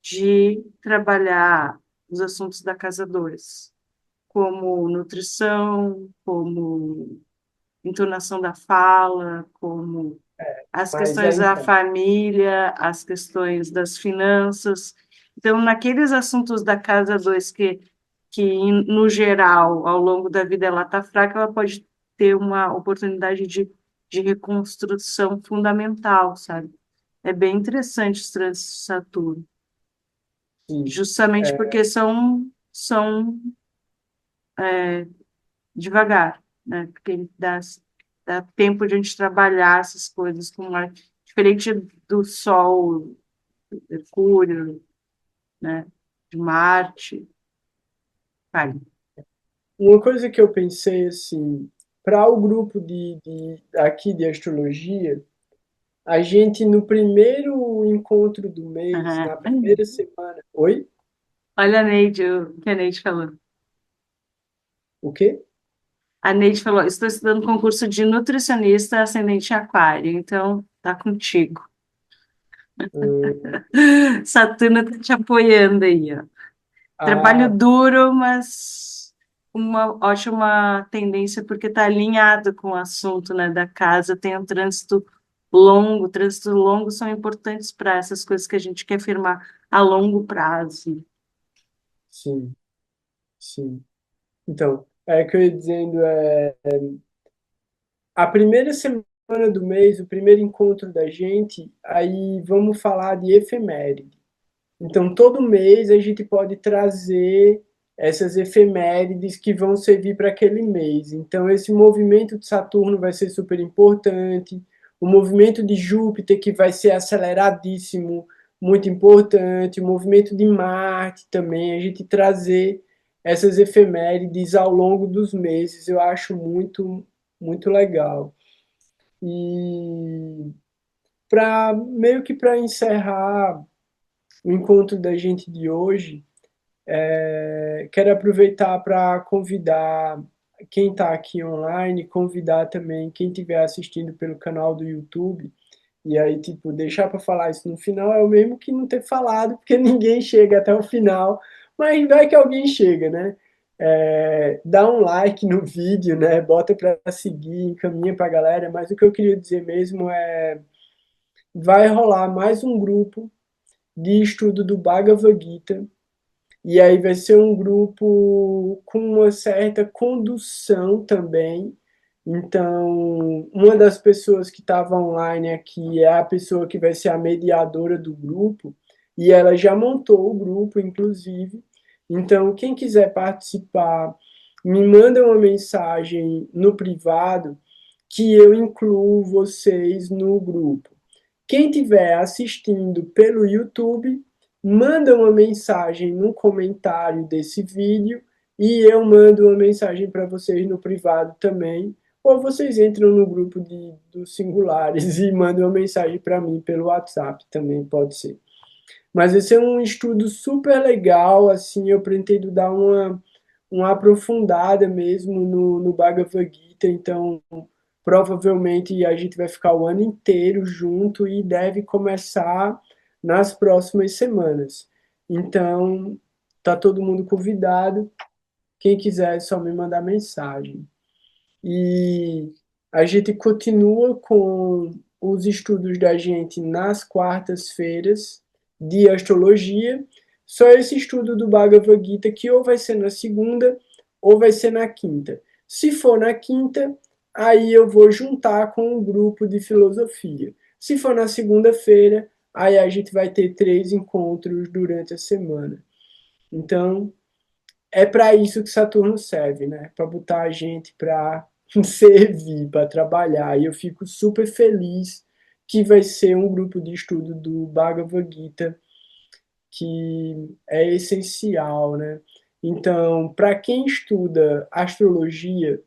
de trabalhar os assuntos da casa 2, como nutrição, como entonação da fala, como as Mas questões é da então, família, as questões das finanças. Então, naqueles assuntos da casa 2 no geral, ao longo da vida, ela está fraca, ela pode ter uma oportunidade de reconstrução fundamental, sabe? É bem interessante os trânsitos de Saturno, sim. justamente É, porque são devagar, né? Porque ele dá tempo de a gente trabalhar essas coisas com ar, diferente do Sol, do Mercúrio, né? De Marte. Vai. uma coisa que eu pensei assim, para o grupo aqui de astrologia, a gente no primeiro encontro do mês, na Aham. primeira semana. Oi? Olha a Neide, o que a Neide falou. O quê? A Neide falou: estou estudando concurso de nutricionista ascendente em Aquário, então tá contigo. Hum, Saturno tá te apoiando aí, ó. Trabalho ah, duro, mas uma ótima tendência, porque está alinhado com o assunto, né, da casa. Tem um trânsito longo. Trânsito longo são importantes para essas coisas que a gente quer firmar a longo prazo. sim, sim. Então, é que eu ia dizendo, a primeira semana do mês, o primeiro encontro da gente, aí vamos falar de efeméride. Então, todo mês a gente pode trazer essas efemérides que vão servir para aquele mês. Então, esse movimento de Saturno vai ser super importante, o movimento de Júpiter, que vai ser aceleradíssimo, muito importante, o movimento de Marte também, a gente trazer essas efemérides ao longo dos meses, eu acho muito, muito legal. E para meio que para encerrar o encontro da gente de hoje, quero aproveitar para convidar quem está aqui online, convidar também quem estiver assistindo pelo canal do YouTube. E aí, tipo, deixar para falar isso no final é o mesmo que não ter falado, porque ninguém chega até o final, mas vai que alguém chega, né? Dá um like no vídeo, né? Bota para seguir, encaminha para a galera. Mas o que eu queria dizer mesmo é: vai rolar mais um grupo de estudo do Bhagavad Gita. E aí vai ser um grupo com uma certa condução também. Então, uma das pessoas que estava online aqui é a pessoa que vai ser a mediadora do grupo, e ela já montou o grupo, inclusive. Então, quem quiser participar, me manda uma mensagem no privado que eu incluo vocês no grupo. Quem estiver assistindo pelo YouTube, manda uma mensagem no comentário desse vídeo e eu mando uma mensagem para vocês no privado também. Ou vocês entram no grupo dos singulares e mandam uma mensagem para mim pelo WhatsApp, também pode ser. Mas esse é um estudo super legal, assim, eu pretendo dar uma aprofundada mesmo no Bhagavad Gita, então provavelmente a gente vai ficar o ano inteiro junto e deve começar nas próximas semanas. Então, tá todo mundo convidado. Quem quiser é só me mandar mensagem. E a gente continua com os estudos da gente nas quartas-feiras de astrologia. Só esse estudo do Bhagavad Gita que ou vai ser na segunda ou vai ser na quinta. Se for na quinta, aí eu vou juntar com o grupo de filosofia. Se for na segunda-feira, aí a gente vai ter 3 encontros durante a semana. Então, é para isso que Saturno serve, né? Para botar a gente para servir, para trabalhar. E eu fico super feliz que vai ser um grupo de estudo do Bhagavad Gita que é essencial, né? Então, para quem estuda astrologia,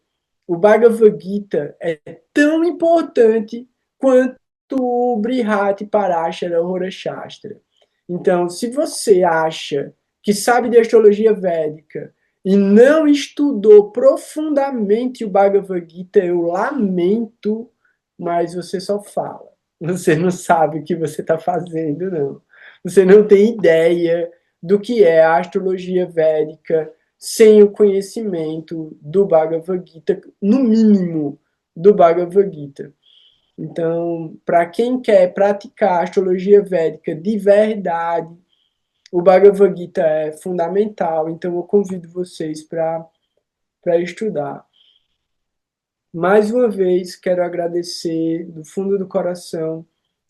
o Bhagavad Gita é tão importante quanto o Brihat Parashara Hora Shastra. Então, se você acha que sabe de astrologia védica e não estudou profundamente o Bhagavad Gita, eu lamento, mas você só fala. Você não sabe o que você está fazendo, não. Você não tem ideia do que é a astrologia védica sem o conhecimento do Bhagavad Gita, no mínimo do Bhagavad Gita. Então, para quem quer praticar astrologia védica de verdade, o Bhagavad Gita é fundamental. Então, eu convido vocês para estudar. Mais uma vez, quero agradecer do fundo do coração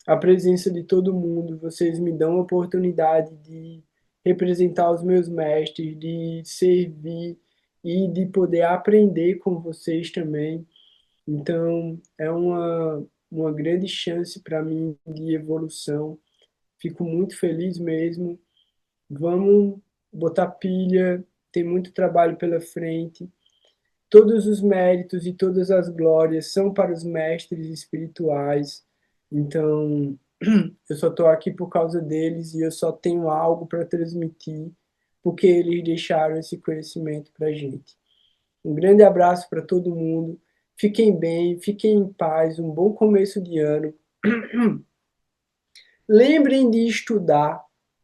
a presença de todo mundo. Vocês me dão a oportunidade de representar os meus mestres, de servir e de poder aprender com vocês também. Então, é uma grande chance para mim de evolução. Fico muito feliz mesmo. Vamos botar pilha, tem muito trabalho pela frente. Todos os méritos e todas as glórias são para os mestres espirituais. Então, eu só estou aqui por causa deles e eu só tenho algo para transmitir, porque eles deixaram esse conhecimento para a gente. Um grande abraço para todo mundo. Fiquem bem, fiquem em paz, um bom começo de ano. Lembrem de estudar,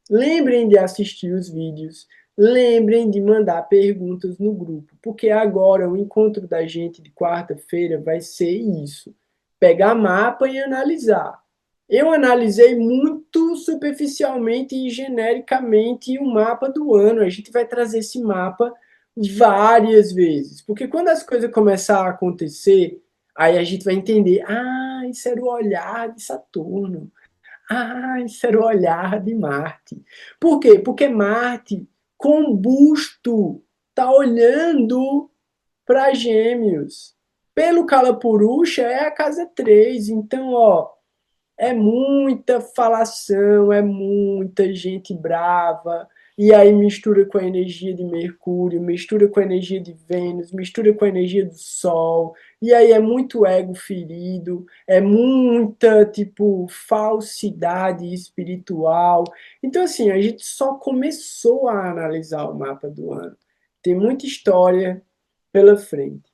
lembrem de assistir os vídeos, lembrem de mandar perguntas no grupo, porque agora o encontro da gente de quarta-feira vai ser isso: pegar mapa e analisar. Eu analisei muito superficialmente e genericamente o mapa do ano. A gente vai trazer esse mapa várias vezes, porque quando as coisas começarem a acontecer, aí a gente vai entender: ah, isso era o olhar de Saturno. Ah, isso era o olhar de Marte. Por quê? Porque Marte, combusto, está olhando para Gêmeos. Pelo Kalapurusha é a casa 3. Então, ó, é muita falação, é muita gente brava, e aí mistura com a energia de Mercúrio, mistura com a energia de Vênus, mistura com a energia do Sol, e aí é muito ego ferido, é muita, tipo, falsidade espiritual. Então, assim, a gente só começou a analisar o mapa do ano. Tem muita história pela frente.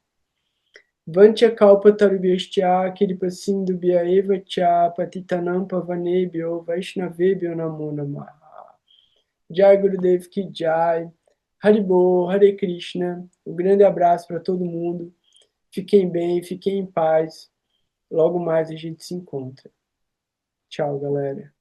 Vanchakalpatarubhyascha Kiripasindhubhya eva cha Patitanam Pavanebhyo Vaishnavebhyo Namo Namaha. Jai Gurudev Ki Jai. Haribo, Hare Krishna. Um grande abraço para todo mundo. Fiquem bem, fiquem em paz. Logo mais a gente se encontra. Tchau, galera.